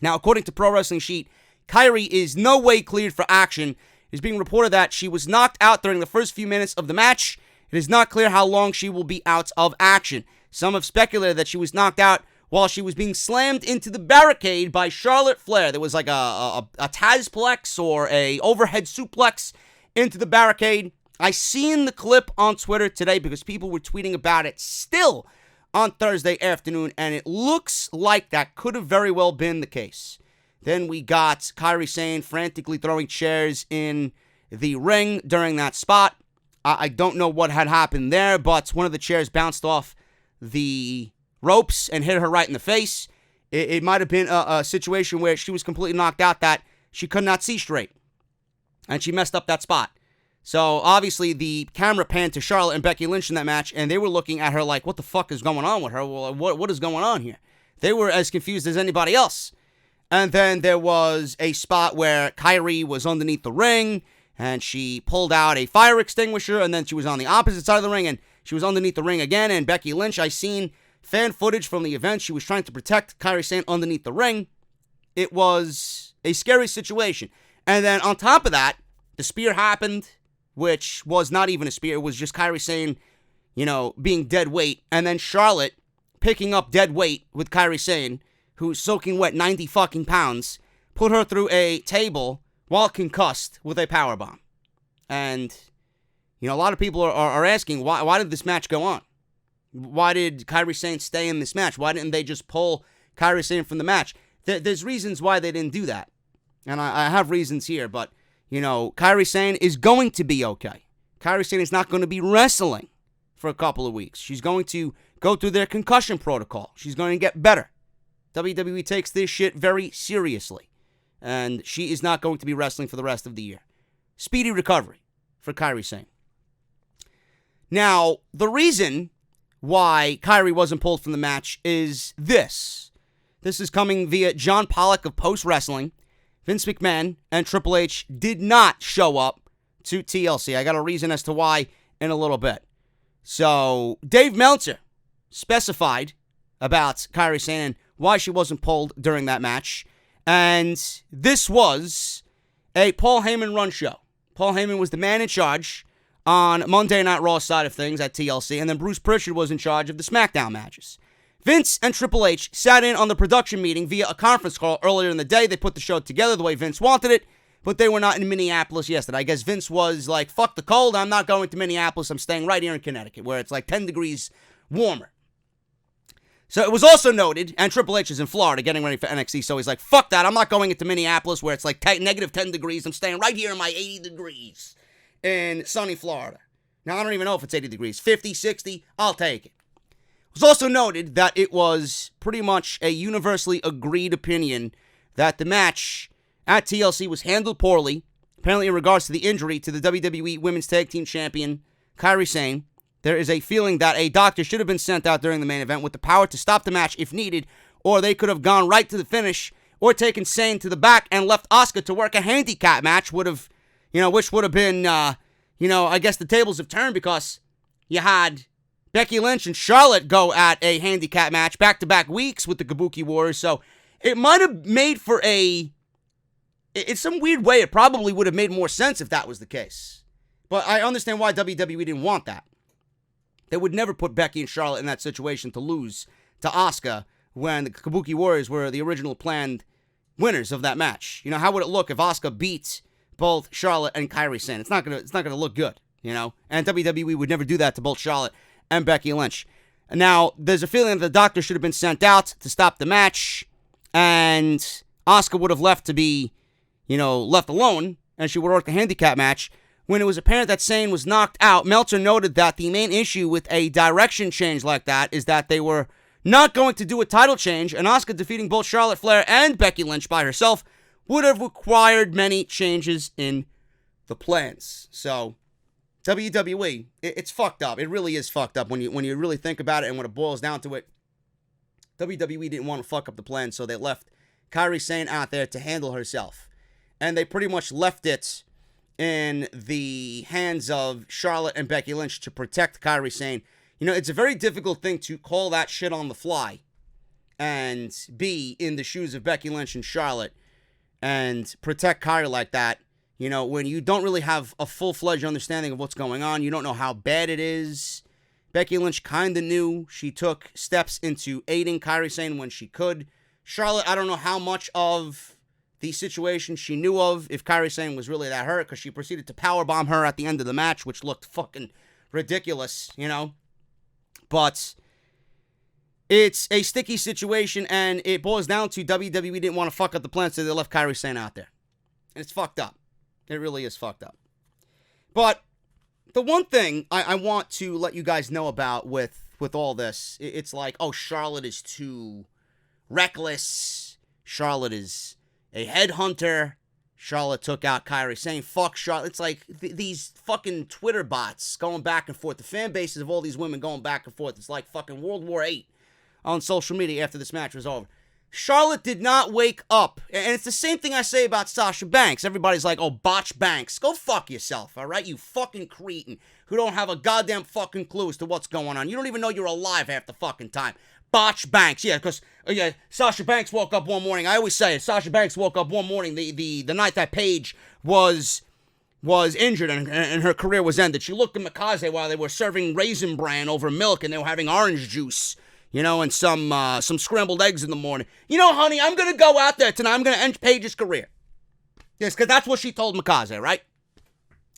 Now, according to Pro Wrestling Sheet, Kairi is no way cleared for action. It is being reported that she was knocked out during the first few minutes of the match. It is not clear how long she will be out of action. Some have speculated that she was knocked out while she was being slammed into the barricade by Charlotte Flair. There was like a Tazplex or a overhead suplex into the barricade. I seen the clip on Twitter today because people were tweeting about it still on Thursday afternoon, and it looks like that could have very well been the case. Then we got Kairi Sane frantically throwing chairs in the ring during that spot. I don't know what had happened there, but one of the chairs bounced off the ropes and hit her right in the face. It might have been a situation where she was completely knocked out that she could not see straight, and she messed up that spot. So, obviously, the camera panned to Charlotte and Becky Lynch in that match, and they were looking at her like, what the fuck is going on with her? Well, what is going on here? They were as confused as anybody else. And then there was a spot where Kairi was underneath the ring, and she pulled out a fire extinguisher, and then she was on the opposite side of the ring, and she was underneath the ring again, and Becky Lynch, I seen fan footage from the event. She was trying to protect Kairi Sane underneath the ring. It was a scary situation. And then on top of that, the spear happened, which was not even a spear. It was just Kairi Sane, being dead weight. And then Charlotte picking up dead weight with Kairi Sane, who's soaking wet 90 fucking pounds, put her through a table while concussed with a powerbomb. And, a lot of people are asking, why did this match go on? Why did Kairi Sane stay in this match? Why didn't they just pull Kairi Sane from the match? There's reasons why they didn't do that. And I have reasons here, but, Kairi Sane is going to be okay. Kairi Sane is not going to be wrestling for a couple of weeks. She's going to go through their concussion protocol. She's going to get better. WWE takes this shit very seriously. And she is not going to be wrestling for the rest of the year. Speedy recovery for Kairi Sane. Now, the reason why Kairi wasn't pulled from the match is this. This is coming via John Pollock of Post Wrestling. Vince McMahon and Triple H did not show up to TLC. I got a reason as to why in a little bit. So, Dave Meltzer specified about Kairi Sane and why she wasn't pulled during that match. And this was a Paul Heyman run show. Paul Heyman was the man in charge on Monday Night Raw side of things at TLC, and then Bruce Pritchard was in charge of the SmackDown matches. Vince and Triple H sat in on the production meeting via a conference call earlier in the day. They put the show together the way Vince wanted it, but they were not in Minneapolis yesterday. I guess Vince was like, fuck the cold, I'm not going to Minneapolis, I'm staying right here in Connecticut, where it's like 10 degrees warmer. So it was also noted, and Triple H is in Florida getting ready for NXT, so he's like, fuck that, I'm not going into Minneapolis where it's like negative 10 degrees, I'm staying right here in my 80 degrees in sunny Florida. Now, I don't even know if it's 80 degrees, 50, 60, I'll take it. It was also noted that it was pretty much a universally agreed opinion that the match at TLC was handled poorly, apparently in regards to the injury to the WWE Women's Tag Team Champion, Kairi Sane. There is a feeling that a doctor should have been sent out during the main event with the power to stop the match if needed, or they could have gone right to the finish, or taken Sane to the back and left Asuka to work a handicap match, which would have been, I guess the tables have turned because you had Becky Lynch and Charlotte go at a handicap match back-to-back weeks with the Kabuki Warriors, so it might have made for in some weird way, it probably would have made more sense if that was the case. But I understand why WWE didn't want that. They would never put Becky and Charlotte in that situation to lose to Asuka when the Kabuki Warriors were the original planned winners of that match. How would it look if Asuka beat both Charlotte and Kairi Sane? It's not gonna look good, And WWE would never do that to both Charlotte and Becky Lynch. Now, there's a feeling that the doctor should have been sent out to stop the match, and Asuka would have left to be, left alone, and she would work the handicap match. When it was apparent that Sane was knocked out, Meltzer noted that the main issue with a direction change like that is that they were not going to do a title change, and Asuka defeating both Charlotte Flair and Becky Lynch by herself would have required many changes in the plans. So, WWE, it's fucked up. It really is fucked up when you really think about it, and when it boils down to it. WWE didn't want to fuck up the plan, so they left Kairi Sane out there to handle herself. And they pretty much left it in the hands of Charlotte and Becky Lynch to protect Kairi Sane. It's a very difficult thing to call that shit on the fly and be in the shoes of Becky Lynch and Charlotte and protect Kairi like that. When you don't really have a full-fledged understanding of what's going on, you don't know how bad it is. Becky Lynch kind of knew. She took steps into aiding Kairi Sane when she could. Charlotte, I don't know how much of the situation she knew of, if Kairi Sane was really that hurt, because she proceeded to powerbomb her at the end of the match, which looked fucking ridiculous, But it's a sticky situation, and it boils down to WWE didn't want to fuck up the plan, so they left Kairi Sane out there. And it's fucked up. It really is fucked up. But the one thing I want to let you guys know about with all this, it's like, oh, Charlotte is too reckless. Charlotte is a headhunter. Charlotte took out Kairi Sane. Fuck Charlotte. It's like these fucking Twitter bots going back and forth. The fan bases of all these women going back and forth. It's like fucking World War VIII on social media after this match was over. Charlotte did not wake up. And it's the same thing I say about Sasha Banks. Everybody's like, oh, botch Banks. Go fuck yourself, all right? You fucking cretin who don't have a goddamn fucking clue as to what's going on. You don't even know you're alive half the fucking time. botch Banks. Yeah, because Sasha Banks woke up one morning. I always say it. Sasha Banks woke up one morning the night that Paige was injured and her career was ended. She looked at Mikaze while they were serving Raisin Bran over milk and they were having orange juice, and some scrambled eggs in the morning. Honey, I'm going to go out there tonight. I'm going to end Paige's career. Yes, because that's what she told Mikaze, right?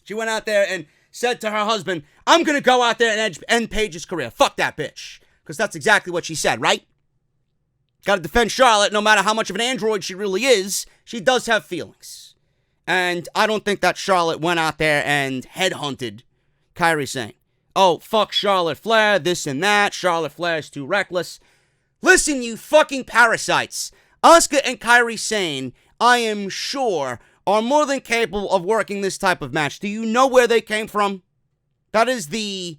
She went out there and said to her husband, I'm going to go out there and end Paige's career. Fuck that bitch. Because that's exactly what she said, right? Got to defend Charlotte. No matter how much of an android she really is, she does have feelings. And I don't think that Charlotte went out there and headhunted Kairi Sane. Oh, fuck Charlotte Flair, this and that. Charlotte Flair is too reckless. Listen, you fucking parasites. Asuka and Kairi Sane, I am sure, are more than capable of working this type of match. Do you know where they came from? That is the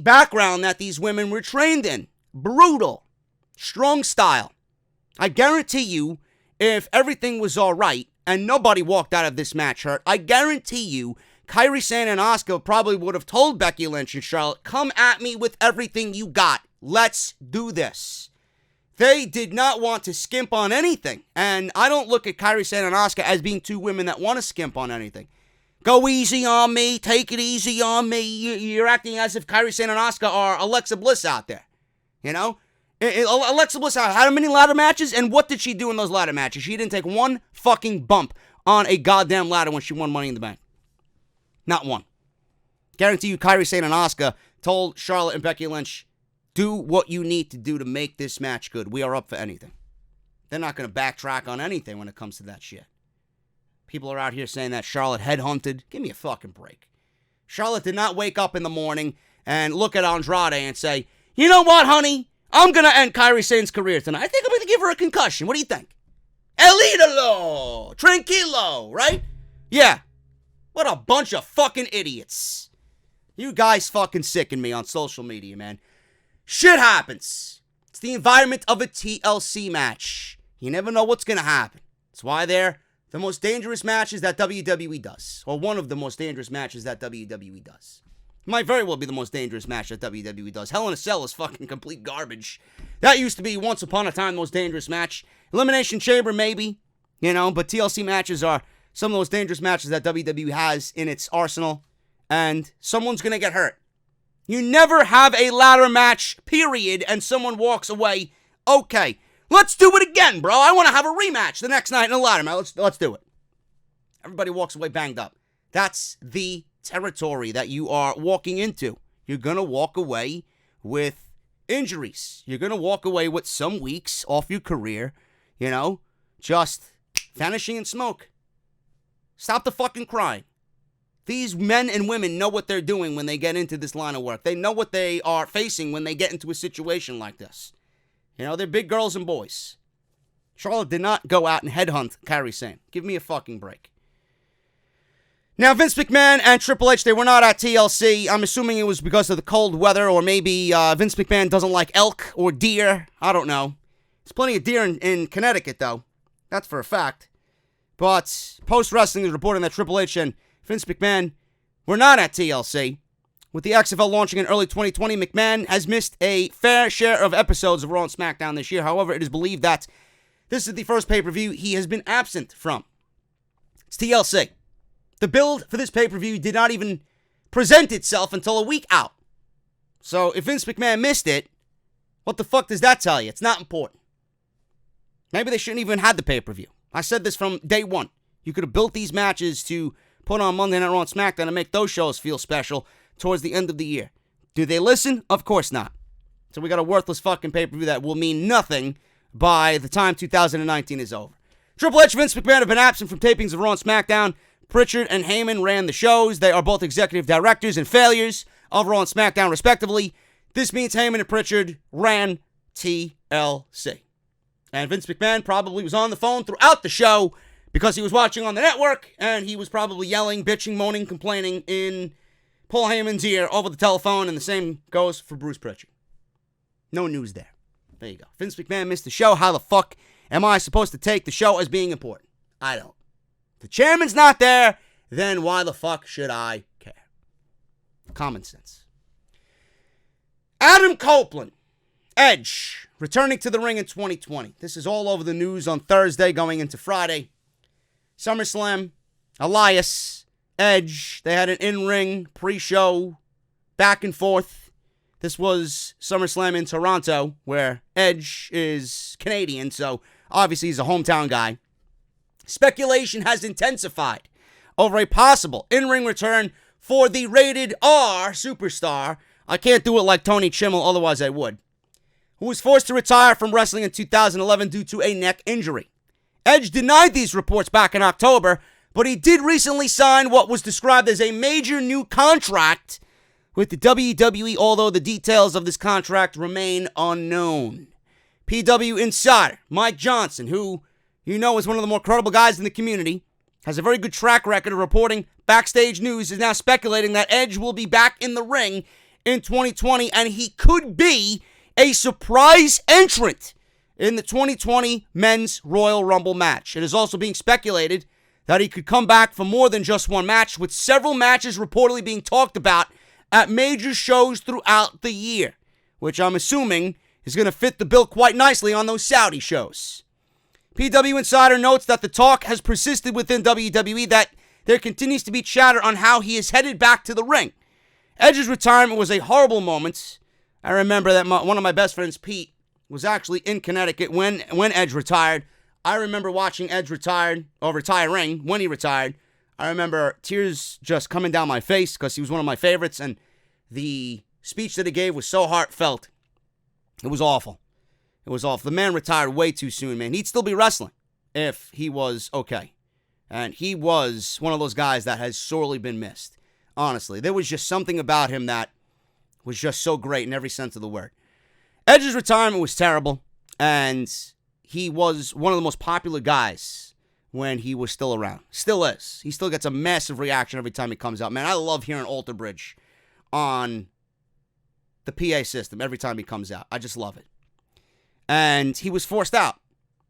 background that these women were trained in. Brutal. Strong style. I guarantee you, if everything was all right and nobody walked out of this match hurt, I guarantee you, Kairi Sane and Asuka probably would have told Becky Lynch and Charlotte, come at me with everything you got. Let's do this. They did not want to skimp on anything. And I don't look at Kairi Sane and Asuka as being two women that want to skimp on anything. Go easy on me. Take it easy on me. You're acting as if Kairi Sane and Asuka are Alexa Bliss out there. Alexa Bliss had how many ladder matches? And what did she do in those ladder matches? She didn't take one fucking bump on a goddamn ladder when she won Money in the Bank. Not one. Guarantee you Kairi Sane and Asuka told Charlotte and Becky Lynch, do what you need to do to make this match good. We are up for anything. They're not going to backtrack on anything when it comes to that shit. People are out here saying that Charlotte headhunted. Give me a fucking break. Charlotte did not wake up in the morning and look at Andrade and say, you know what, honey? I'm going to end Kairi Sane's career tonight. I think I'm going to give her a concussion. What do you think? Elidalo! Tranquilo, right? Yeah. What a bunch of fucking idiots. You guys fucking sicken me on social media, man. Shit happens. It's the environment of a TLC match. You never know what's going to happen. That's why they're the most dangerous matches that WWE does. Or one of the most dangerous matches that WWE does. It might very well be the most dangerous match that WWE does. Hell in a Cell is fucking complete garbage. That used to be once upon a time the most dangerous match. Elimination Chamber, maybe. But TLC matches are some of the most dangerous matches that WWE has in its arsenal. And someone's going to get hurt. You never have a ladder match, period, and someone walks away. Okay, let's do it again, bro. I want to have a rematch the next night in a ladder match. Let's do it. Everybody walks away banged up. That's the territory that you are walking into. You're going to walk away with injuries. You're going to walk away with some weeks off your career, just vanishing in smoke. Stop the fucking crying. These men and women know what they're doing when they get into this line of work. They know what they are facing when they get into a situation like this. They're big girls and boys. Charlotte did not go out and headhunt Kairi Sane. Give me a fucking break. Now, Vince McMahon and Triple H, they were not at TLC. I'm assuming it was because of the cold weather, or maybe Vince McMahon doesn't like elk or deer. I don't know. There's plenty of deer in Connecticut, though. That's for a fact. But post-wrestling is reporting that Triple H and Vince McMahon were not at TLC. With the XFL launching in early 2020, McMahon has missed a fair share of episodes of Raw and SmackDown this year. However, it is believed that this is the first pay-per-view he has been absent from. It's TLC. The build for this pay-per-view did not even present itself until a week out. So if Vince McMahon missed it, what the fuck does that tell you? It's not important. Maybe they shouldn't even have the pay-per-view. I said this from day one. You could have built these matches to put on Monday Night Raw and SmackDown and make those shows feel special towards the end of the year. Do they listen? Of course not. So we got a worthless fucking pay-per-view that will mean nothing by the time 2019 is over. Triple H and Vince McMahon have been absent from tapings of Raw and SmackDown. Pritchard and Heyman ran the shows. They are both executive directors and failures of Raw and SmackDown, respectively. This means Heyman and Pritchard ran TLC. And Vince McMahon probably was on the phone throughout the show because he was watching on the network, and he was probably yelling, bitching, moaning, complaining in Paul Heyman's ear over the telephone, and the same goes for Bruce Pritchard. No news there. There you go. Vince McMahon missed the show. How the fuck am I supposed to take the show as being important? I don't. If the chairman's not there, then why the fuck should I care? Common sense. Adam Copeland Edge, returning to the ring in 2020. This is all over the news on Thursday going into Friday. SummerSlam, Elias, Edge, they had an in-ring pre-show, back and forth. This was SummerSlam in Toronto, where Edge is Canadian, so obviously he's a hometown guy. Speculation has intensified over a possible in-ring return for the rated R superstar. I can't do it like Tony Chimmel, otherwise I would. Who was forced to retire from wrestling in 2011 due to a neck injury. Edge denied these reports back in October, but he did recently sign what was described as a major new contract with the WWE, although the details of this contract remain unknown. PW Insider Mike Johnson, who you know is one of the more credible guys in the community, has a very good track record of reporting backstage news, is now speculating that Edge will be back in the ring in 2020, and he could be a surprise entrant in the 2020 Men's Royal Rumble match. It is also being speculated that he could come back for more than just one match, with several matches reportedly being talked about at major shows throughout the year, which I'm assuming is going to fit the bill quite nicely on those Saudi shows. PW Insider notes that the talk has persisted within WWE that there continues to be chatter on how he is headed back to the ring. Edge's retirement was a horrible moment. I remember that one of my best friends, Pete, was actually in Connecticut when Edge retired. I remember watching Edge retiring when he retired. I remember tears just coming down my face because he was one of my favorites, and the speech that he gave was so heartfelt. It was awful. It was awful. The man retired way too soon, man. He'd still be wrestling if he was okay. And he was one of those guys that has sorely been missed. Honestly, there was just something about him that was just so great in every sense of the word. Edge's retirement was terrible, and he was one of the most popular guys when he was still around. Still is. He still gets a massive reaction every time he comes out. Man, I love hearing Alter Bridge on the PA system every time he comes out. I just love it. And he was forced out.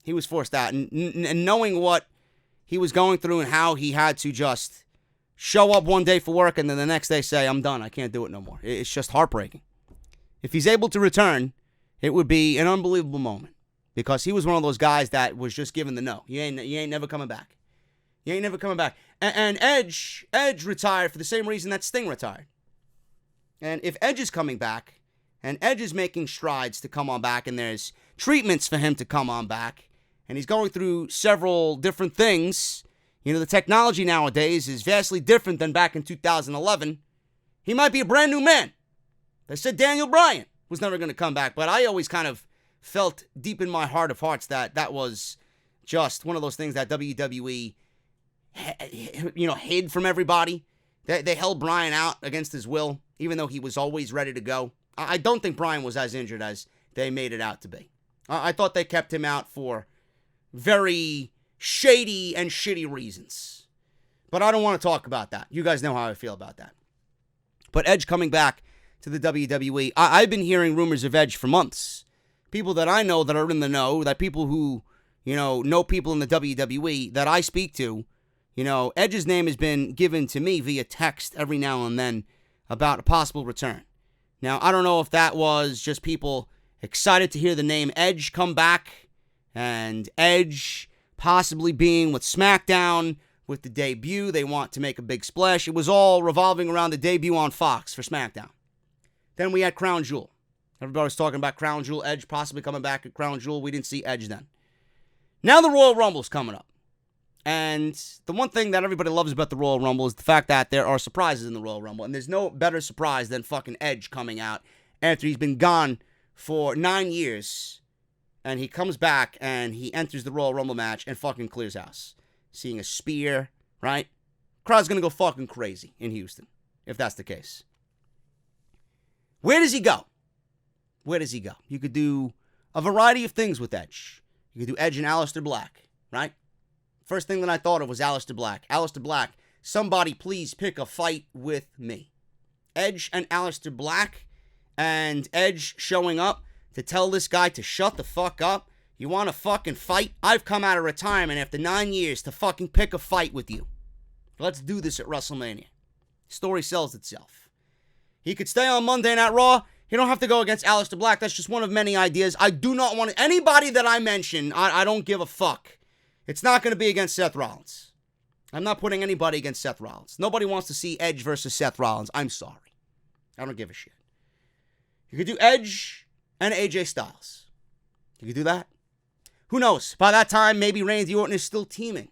He was forced out. And knowing what he was going through and how he had to just show up one day for work and then the next day say, I'm done. I can't do it no more. It's just heartbreaking. If he's able to return, it would be an unbelievable moment. Because he was one of those guys that was just given the no. You ain't never coming back. You ain't never coming back. And Edge retired for the same reason that Sting retired. And if Edge is coming back, and Edge is making strides to come on back, and there's treatments for him to come on back, and he's going through several different things. You know, the technology nowadays is vastly different than back in 2011. He might be a brand new man. They said Daniel Bryan was never going to come back, but I always kind of felt deep in my heart of hearts that that was just one of those things that WWE, hid from everybody. They held Bryan out against his will, even though he was always ready to go. I don't think Bryan was as injured as they made it out to be. I thought they kept him out for very shady and shitty reasons. But I don't want to talk about that. You guys know how I feel about that. But Edge coming back to the WWE, I've been hearing rumors of Edge for months. People that I know that are in the know, that people who, know people in the WWE that I speak to, Edge's name has been given to me via text every now and then about a possible return. Now, I don't know if that was just people excited to hear the name Edge come back, and Edge possibly being with SmackDown with the debut. They want to make a big splash. It was all revolving around the debut on Fox for SmackDown. Then we had Crown Jewel. Everybody was talking about Crown Jewel, Edge possibly coming back at Crown Jewel. We didn't see Edge then. Now the Royal Rumble's coming up. And the one thing that everybody loves about the Royal Rumble is the fact that there are surprises in the Royal Rumble. And there's no better surprise than fucking Edge coming out after he's been gone for 9 years. And he comes back and he enters the Royal Rumble match and fucking clears house. Seeing a spear, right? Crowd's gonna go fucking crazy in Houston, if that's the case. Where does he go? Where does he go? You could do a variety of things with Edge. You could do Edge and Aleister Black, right? First thing that I thought of was Aleister Black. Aleister Black, somebody please pick a fight with me. Edge and Aleister Black, and Edge showing up to tell this guy to shut the fuck up. You want to fucking fight? I've come out of retirement after 9 years to fucking pick a fight with you. Let's do this at WrestleMania. Story sells itself. He could stay on Monday Night Raw. You don't have to go against Aleister Black. That's just one of many ideas. I do not want anybody that I mention, I don't give a fuck. It's not going to be against Seth Rollins. I'm not putting anybody against Seth Rollins. Nobody wants to see Edge versus Seth Rollins. I'm sorry. I don't give a shit. You could do Edge and AJ Styles. You could do that. Who knows? By that time, maybe Randy Orton is still teaming.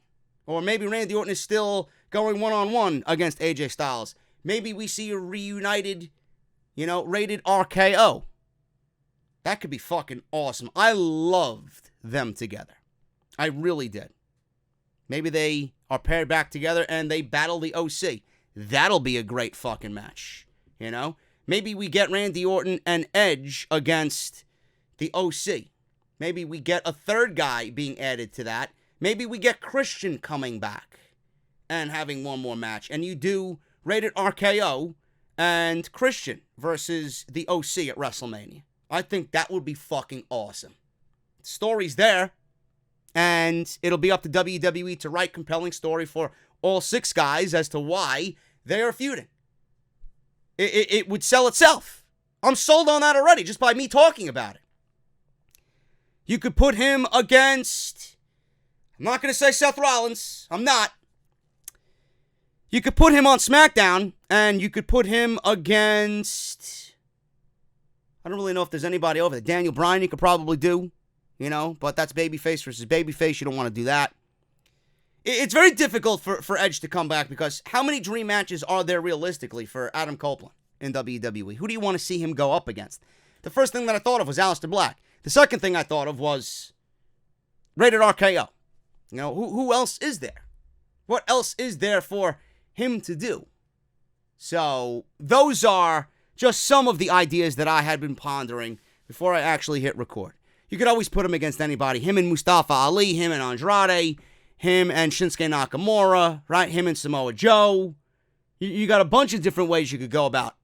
Or maybe Randy Orton is still going one-on-one against AJ Styles. Maybe we see a reunited, rated RKO. That could be fucking awesome. I loved them together. I really did. Maybe they are paired back together and they battle the OC. That'll be a great fucking match. Maybe we get Randy Orton and Edge against the OC. Maybe we get a third guy being added to that. Maybe we get Christian coming back and having one more match. And you do rated RKO and Christian versus the OC at WrestleMania. I think that would be fucking awesome. The story's there. And it'll be up to WWE to write compelling story for all 6 guys as to why they are feuding. It would sell itself. I'm sold on that already just by me talking about it. You could put him against, I'm not going to say Seth Rollins. I'm not. You could put him on SmackDown, and you could put him against, I don't really know if there's anybody over there. Daniel Bryan you could probably do, but that's babyface versus babyface. You don't want to do that. It's very difficult for Edge to come back because how many dream matches are there realistically for Adam Copeland in WWE? Who do you want to see him go up against? The first thing that I thought of was Aleister Black. The second thing I thought of was rated RKO. Who else is there? What else is there for him to do? So those are just some of the ideas that I had been pondering before I actually hit record. You could always put him against anybody. Him and Mustafa Ali, him and Andrade, him and Shinsuke Nakamura, right? Him and Samoa Joe. You got a bunch of different ways you could go about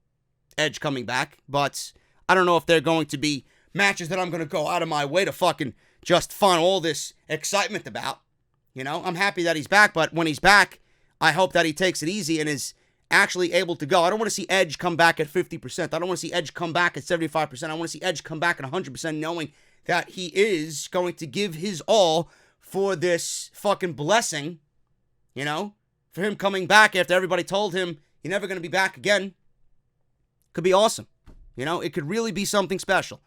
Edge coming back, but I don't know if they're going to be matches that I'm going to go out of my way to fucking just find all this excitement about. I'm happy that he's back, but when he's back, I hope that he takes it easy and is actually able to go. I don't want to see Edge come back at 50%. I don't want to see Edge come back at 75%. I want to see Edge come back at 100% knowing that he is going to give his all for this fucking blessing, for him coming back after everybody told him you're never going to be back again. Could be awesome. It could really be something special.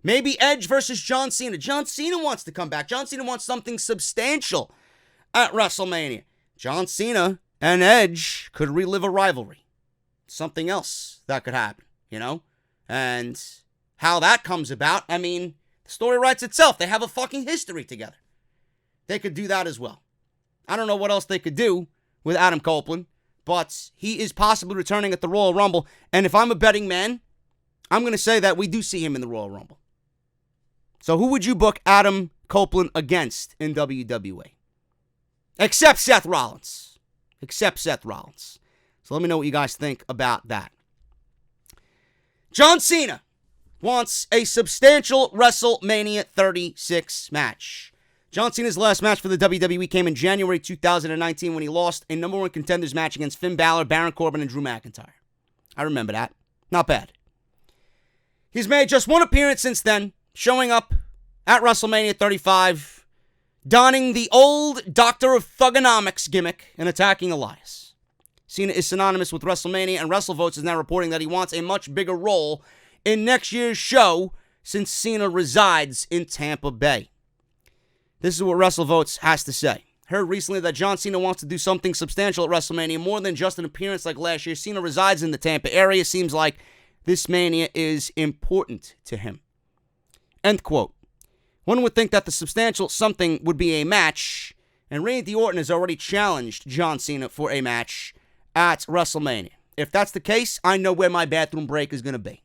Maybe Edge versus John Cena. John Cena wants to come back. John Cena wants something substantial at WrestleMania. John Cena and Edge could relive a rivalry. Something else that could happen, And how that comes about, the story writes itself. They have a fucking history together. They could do that as well. I don't know what else they could do with Adam Copeland, but he is possibly returning at the Royal Rumble. And if I'm a betting man, I'm going to say that we do see him in the Royal Rumble. So who would you book Adam Copeland against in WWE? Except Seth Rollins. So let me know what you guys think about that. John Cena wants a substantial WrestleMania 36 match. John Cena's last match for the WWE came in January 2019 when he lost a number 1 contenders match against Finn Balor, Baron Corbin, and Drew McIntyre. I remember that. Not bad. He's made just 1 appearance since then, showing up at WrestleMania 35, donning the old Doctor of Thugonomics gimmick and attacking Elias. Cena is synonymous with WrestleMania, and WrestleVotes is now reporting that he wants a much bigger role in next year's show since Cena resides in Tampa Bay. This is what WrestleVotes has to say. Heard recently that John Cena wants to do something substantial at WrestleMania, more than just an appearance like last year. Cena resides in the Tampa area. Seems like this Mania is important to him. End quote. One would think that the substantial something would be a match, and Randy Orton has already challenged John Cena for a match at WrestleMania. If that's the case, I know where my bathroom break is going to be.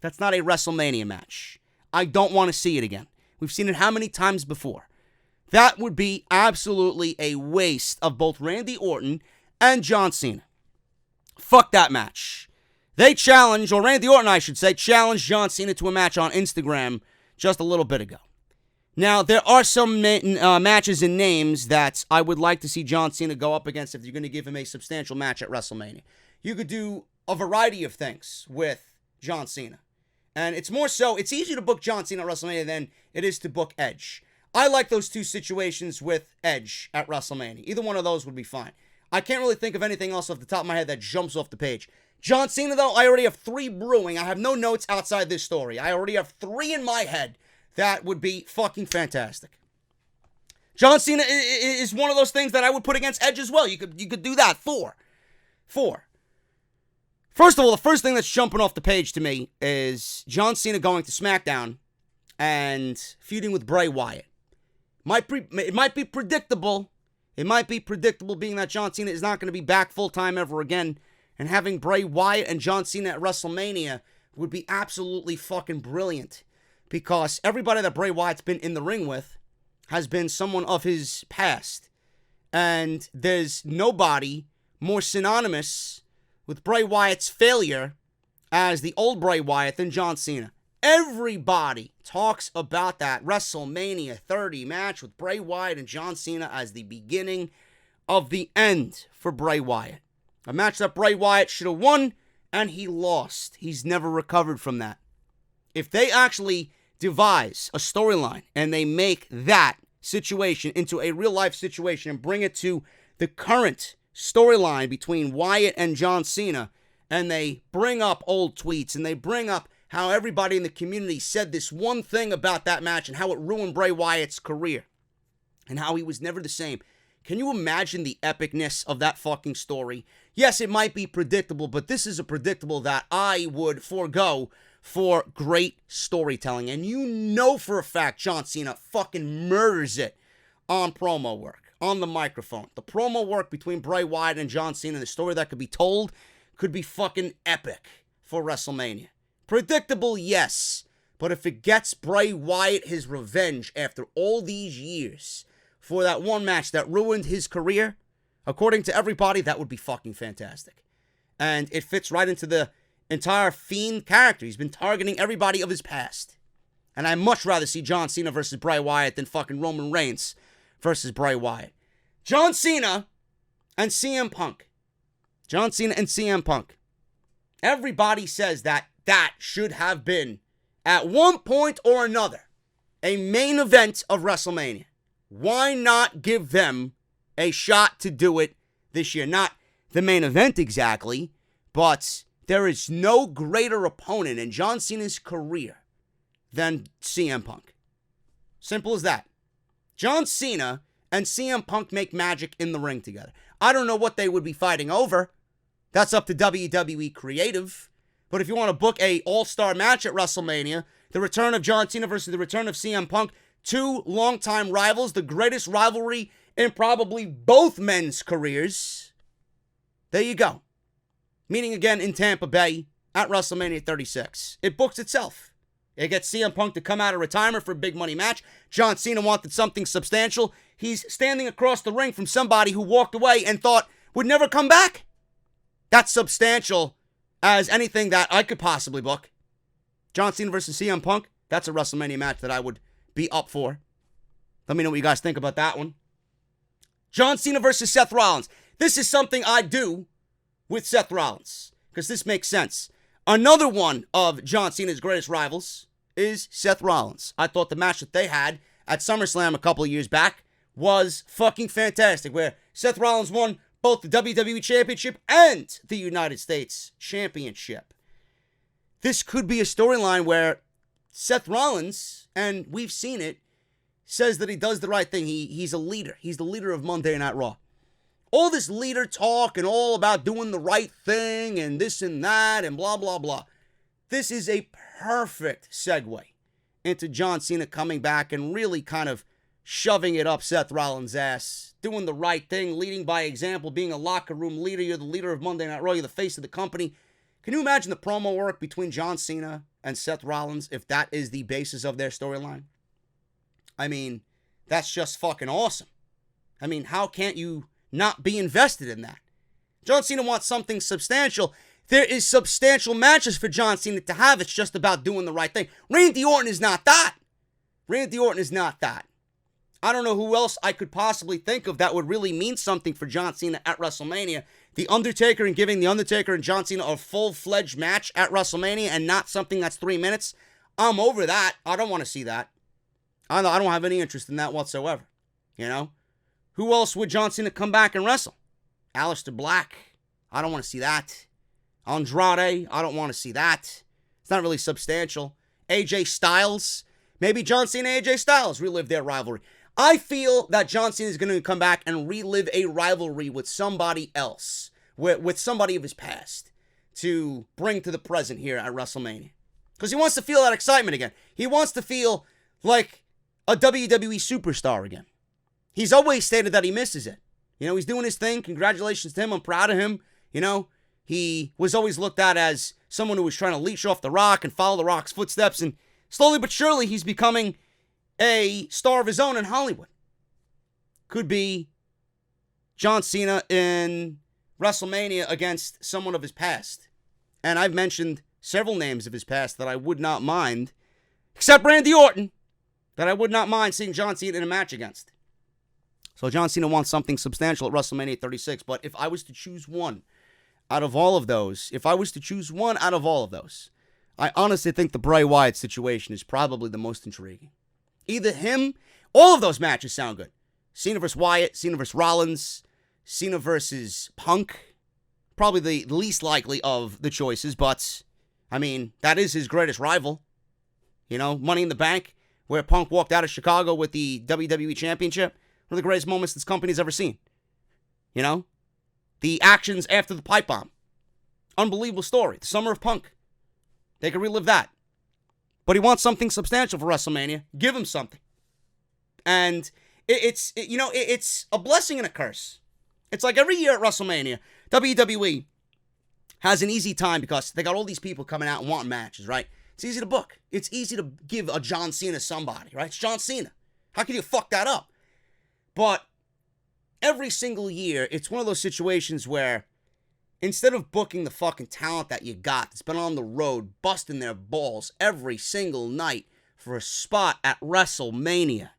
That's not a WrestleMania match. I don't want to see it again. We've seen it how many times before? That would be absolutely a waste of both Randy Orton and John Cena. Fuck that match. They challenged, or Randy Orton, I should say, challenged John Cena to a match on Instagram just a little bit ago. Now, there are some matches and names that I would like to see John Cena go up against if you're going to give him a substantial match at WrestleMania. You could do a variety of things with John Cena. And it's more so, it's easier to book John Cena at WrestleMania than it is to book Edge. I like those two situations with Edge at WrestleMania. Either one of those would be fine. I can't really think of anything else off the top of my head that jumps off the page. John Cena, though, I already have 3 brewing. I have no notes outside this story. I already have 3 in my head that would be fucking fantastic. John Cena is one of those things that I would put against Edge as well. You could do that. 4. First of all, the first thing that's jumping off the page to me is John Cena going to SmackDown and feuding with Bray Wyatt. It might be predictable. It might be predictable being that John Cena is not going to be back full-time ever again. And having Bray Wyatt and John Cena at WrestleMania would be absolutely fucking brilliant. Because everybody that Bray Wyatt's been in the ring with has been someone of his past. And there's nobody more synonymous with Bray Wyatt's failure as the old Bray Wyatt than John Cena. Everybody talks about that WrestleMania 30 match with Bray Wyatt and John Cena as the beginning of the end for Bray Wyatt. A match that Bray Wyatt should have won, and he lost. He's never recovered from that. If they actually devise a storyline and they make that situation into a real-life situation and bring it to the current storyline between Wyatt and John Cena, and they bring up old tweets and they bring up how everybody in the community said this one thing about that match and how it ruined Bray Wyatt's career and how he was never the same. Can you imagine the epicness of that fucking story? Yes, it might be predictable, but this is a predictable that I would forego for great storytelling. And you know for a fact John Cena fucking murders it on promo work, on the microphone. The promo work between Bray Wyatt and John Cena, the story that could be told, could be fucking epic for WrestleMania. Predictable, yes. But if it gets Bray Wyatt his revenge after all these years for that one match that ruined his career, according to everybody, that would be fucking fantastic. And it fits right into the entire Fiend character. He's been targeting everybody of his past. And I'd much rather see John Cena versus Bray Wyatt than fucking Roman Reigns versus Bray Wyatt. John Cena and CM Punk. John Cena and CM Punk. Everybody says that should have been, at one point or another, a main event of WrestleMania. Why not give them a shot to do it this year? Not the main event exactly, but there is no greater opponent in John Cena's career than CM Punk. Simple as that. John Cena and CM Punk make magic in the ring together. I don't know what they would be fighting over. That's up to WWE Creative. But if you want to book a all-star match at WrestleMania, the return of John Cena versus the return of CM Punk, 2 longtime rivals, the greatest rivalry in probably both men's careers. There you go. Meeting again in Tampa Bay at WrestleMania 36. It books itself. It gets CM Punk to come out of retirement for a big money match. John Cena wanted something substantial. He's standing across the ring from somebody who walked away and thought would never come back. That's substantial as anything that I could possibly book. John Cena versus CM Punk, that's a WrestleMania match that I would be up for. Let me know what you guys think about that one. John Cena versus Seth Rollins. This is something I do with Seth Rollins, because this makes sense. Another one of John Cena's greatest rivals is Seth Rollins. I thought the match that they had at SummerSlam a couple of years back was fucking fantastic, where Seth Rollins won both the WWE Championship and the United States Championship. This could be a storyline where Seth Rollins, and we've seen it, says that he does the right thing. He's a leader. He's the leader of Monday Night Raw. All this leader talk and all about doing the right thing and this and that and blah, blah, blah. This is a perfect segue into John Cena coming back and really kind of shoving it up Seth Rollins' ass, doing the right thing, leading by example, being a locker room leader. You're the leader of Monday Night Raw. You're the face of the company. Can you imagine the promo work between John Cena and Seth Rollins if that is the basis of their storyline? I mean, that's just fucking awesome. I mean, how can't you not be invested in that? John Cena wants something substantial. There is substantial matches for John Cena to have. It's just about doing the right thing. Randy Orton is not that. Randy Orton is not that. I don't know who else I could possibly think of that would really mean something for John Cena at WrestleMania. The Undertaker and giving The Undertaker and John Cena a full-fledged match at WrestleMania and not something that's 3 minutes. I'm over that. I don't want to see that. I don't have any interest in that whatsoever. You know? Who else would John Cena come back and wrestle? Aleister Black. I don't want to see that. Andrade. I don't want to see that. It's not really substantial. AJ Styles. Maybe John Cena and AJ Styles relive their rivalry. I feel that John Cena is going to come back and relive a rivalry with somebody else, with somebody of his past, to bring to the present here at WrestleMania. Because he wants to feel that excitement again. He wants to feel like a WWE superstar again. He's always stated that he misses it. You know, he's doing his thing. Congratulations to him. I'm proud of him. You know, he was always looked at as someone who was trying to leech off The Rock and follow The Rock's footsteps. And slowly but surely, he's becoming a star of his own in Hollywood. Could be John Cena in WrestleMania against someone of his past. And I've mentioned several names of his past that I would not mind, except Randy Orton, that I would not mind seeing John Cena in a match against. So John Cena wants something substantial at WrestleMania 36. But if I was to choose one out of all of those, I honestly think the Bray Wyatt situation is probably the most intriguing. Either him, all of those matches sound good. Cena versus Wyatt, Cena versus Rollins, Cena versus Punk. Probably the least likely of the choices, but, I mean, that is his greatest rival. You know, Money in the Bank, where Punk walked out of Chicago with the WWE Championship. One of the greatest moments this company's ever seen. You know? The actions after the pipe bomb. Unbelievable story. The Summer of Punk. They could relive that. But he wants something substantial for WrestleMania. Give him something. And it's a blessing and a curse. It's like every year at WrestleMania, WWE has an easy time because they got all these people coming out and wanting matches, right? It's easy to book. It's easy to give a John Cena somebody, right? It's John Cena. How can you fuck that up? But every single year, it's one of those situations where instead of booking the fucking talent that you got that's been on the road busting their balls every single night for a spot at WrestleMania,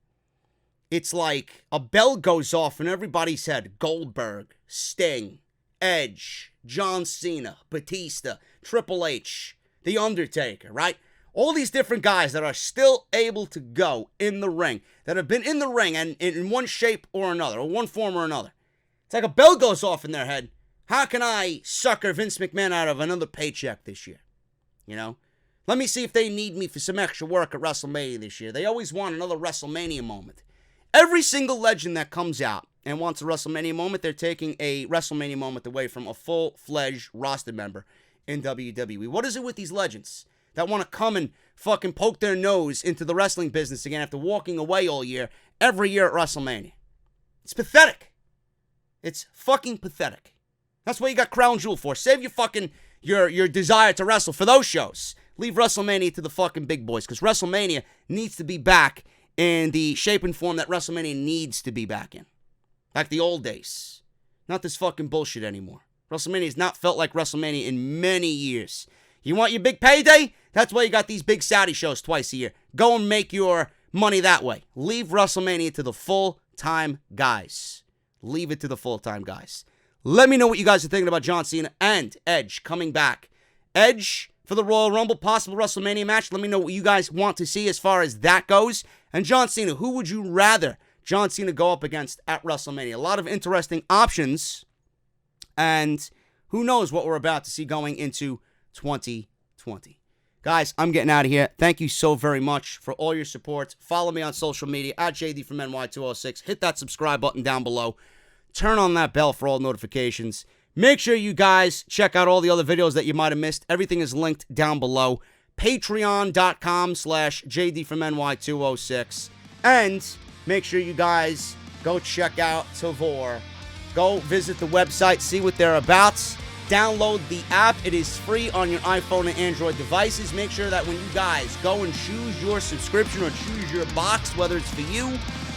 it's like a bell goes off in everybody's head. Goldberg, Sting, Edge, John Cena, Batista, Triple H, The Undertaker, right? All these different guys that are still able to go in the ring, that have been in the ring and in one shape or another, or one form or another. It's like a bell goes off in their head. How can I sucker Vince McMahon out of another paycheck this year? You know? Let me see if they need me for some extra work at WrestleMania this year. They always want another WrestleMania moment. Every single legend that comes out and wants a WrestleMania moment, they're taking a WrestleMania moment away from a full-fledged roster member in WWE. What is it with these legends that want to come and fucking poke their nose into the wrestling business again after walking away all year, every year at WrestleMania? It's pathetic. It's fucking pathetic. That's what you got Crown Jewel for. Save your fucking, your desire to wrestle for those shows. Leave WrestleMania to the fucking big boys, because WrestleMania needs to be back in the shape and form that WrestleMania needs to be back in. Like the old days. Not this fucking bullshit anymore. WrestleMania has not felt like WrestleMania in many years. You want your big payday? That's why you got these big Saudi shows twice a year. Go and make your money that way. Leave WrestleMania to the full-time guys. Leave it to the full-time guys. Let me know what you guys are thinking about John Cena and Edge coming back. Edge for the Royal Rumble, possible WrestleMania match. Let me know what you guys want to see as far as that goes. And John Cena, who would you rather John Cena go up against at WrestleMania? A lot of interesting options. And who knows what we're about to see going into 2020. Guys, I'm getting out of here. Thank you so very much for all your support. Follow me on social media at JD from NY206. Hit that subscribe button down below. Turn on that bell for all notifications. Make sure you guys check out all the other videos that you might have missed. Everything is linked down below. Patreon.com/JD from NY206. And make sure you guys go check out Tavor. Go visit the website, see what they're about. Download the app. It is free on your iPhone and Android devices. Make sure that when you guys go and choose your subscription or choose your box, whether it's for you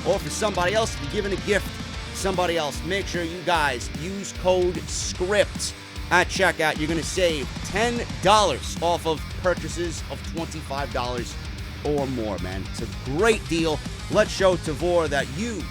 or for somebody else, if you're giving a gift to somebody else, make sure you guys use code SCRIPT at checkout. You're going to save $10 off of purchases of $25 or more, man. It's a great deal. Let's show Tavor that you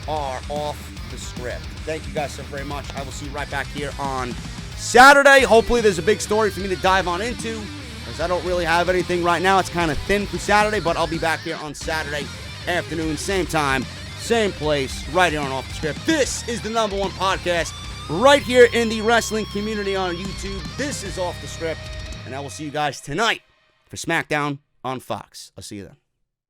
are off the script. Thank you guys so very much. I will see you right back here on Saturday. Hopefully there's a big story for me to dive on into, because I don't really have anything right now. It's kind of thin for Saturday, but I'll be back here on Saturday afternoon, same time, same place, right here on Off the Script. This is the #1 podcast right here in the wrestling community on YouTube. This is Off the Script, and I will see you guys tonight for SmackDown on Fox. I'll see you then.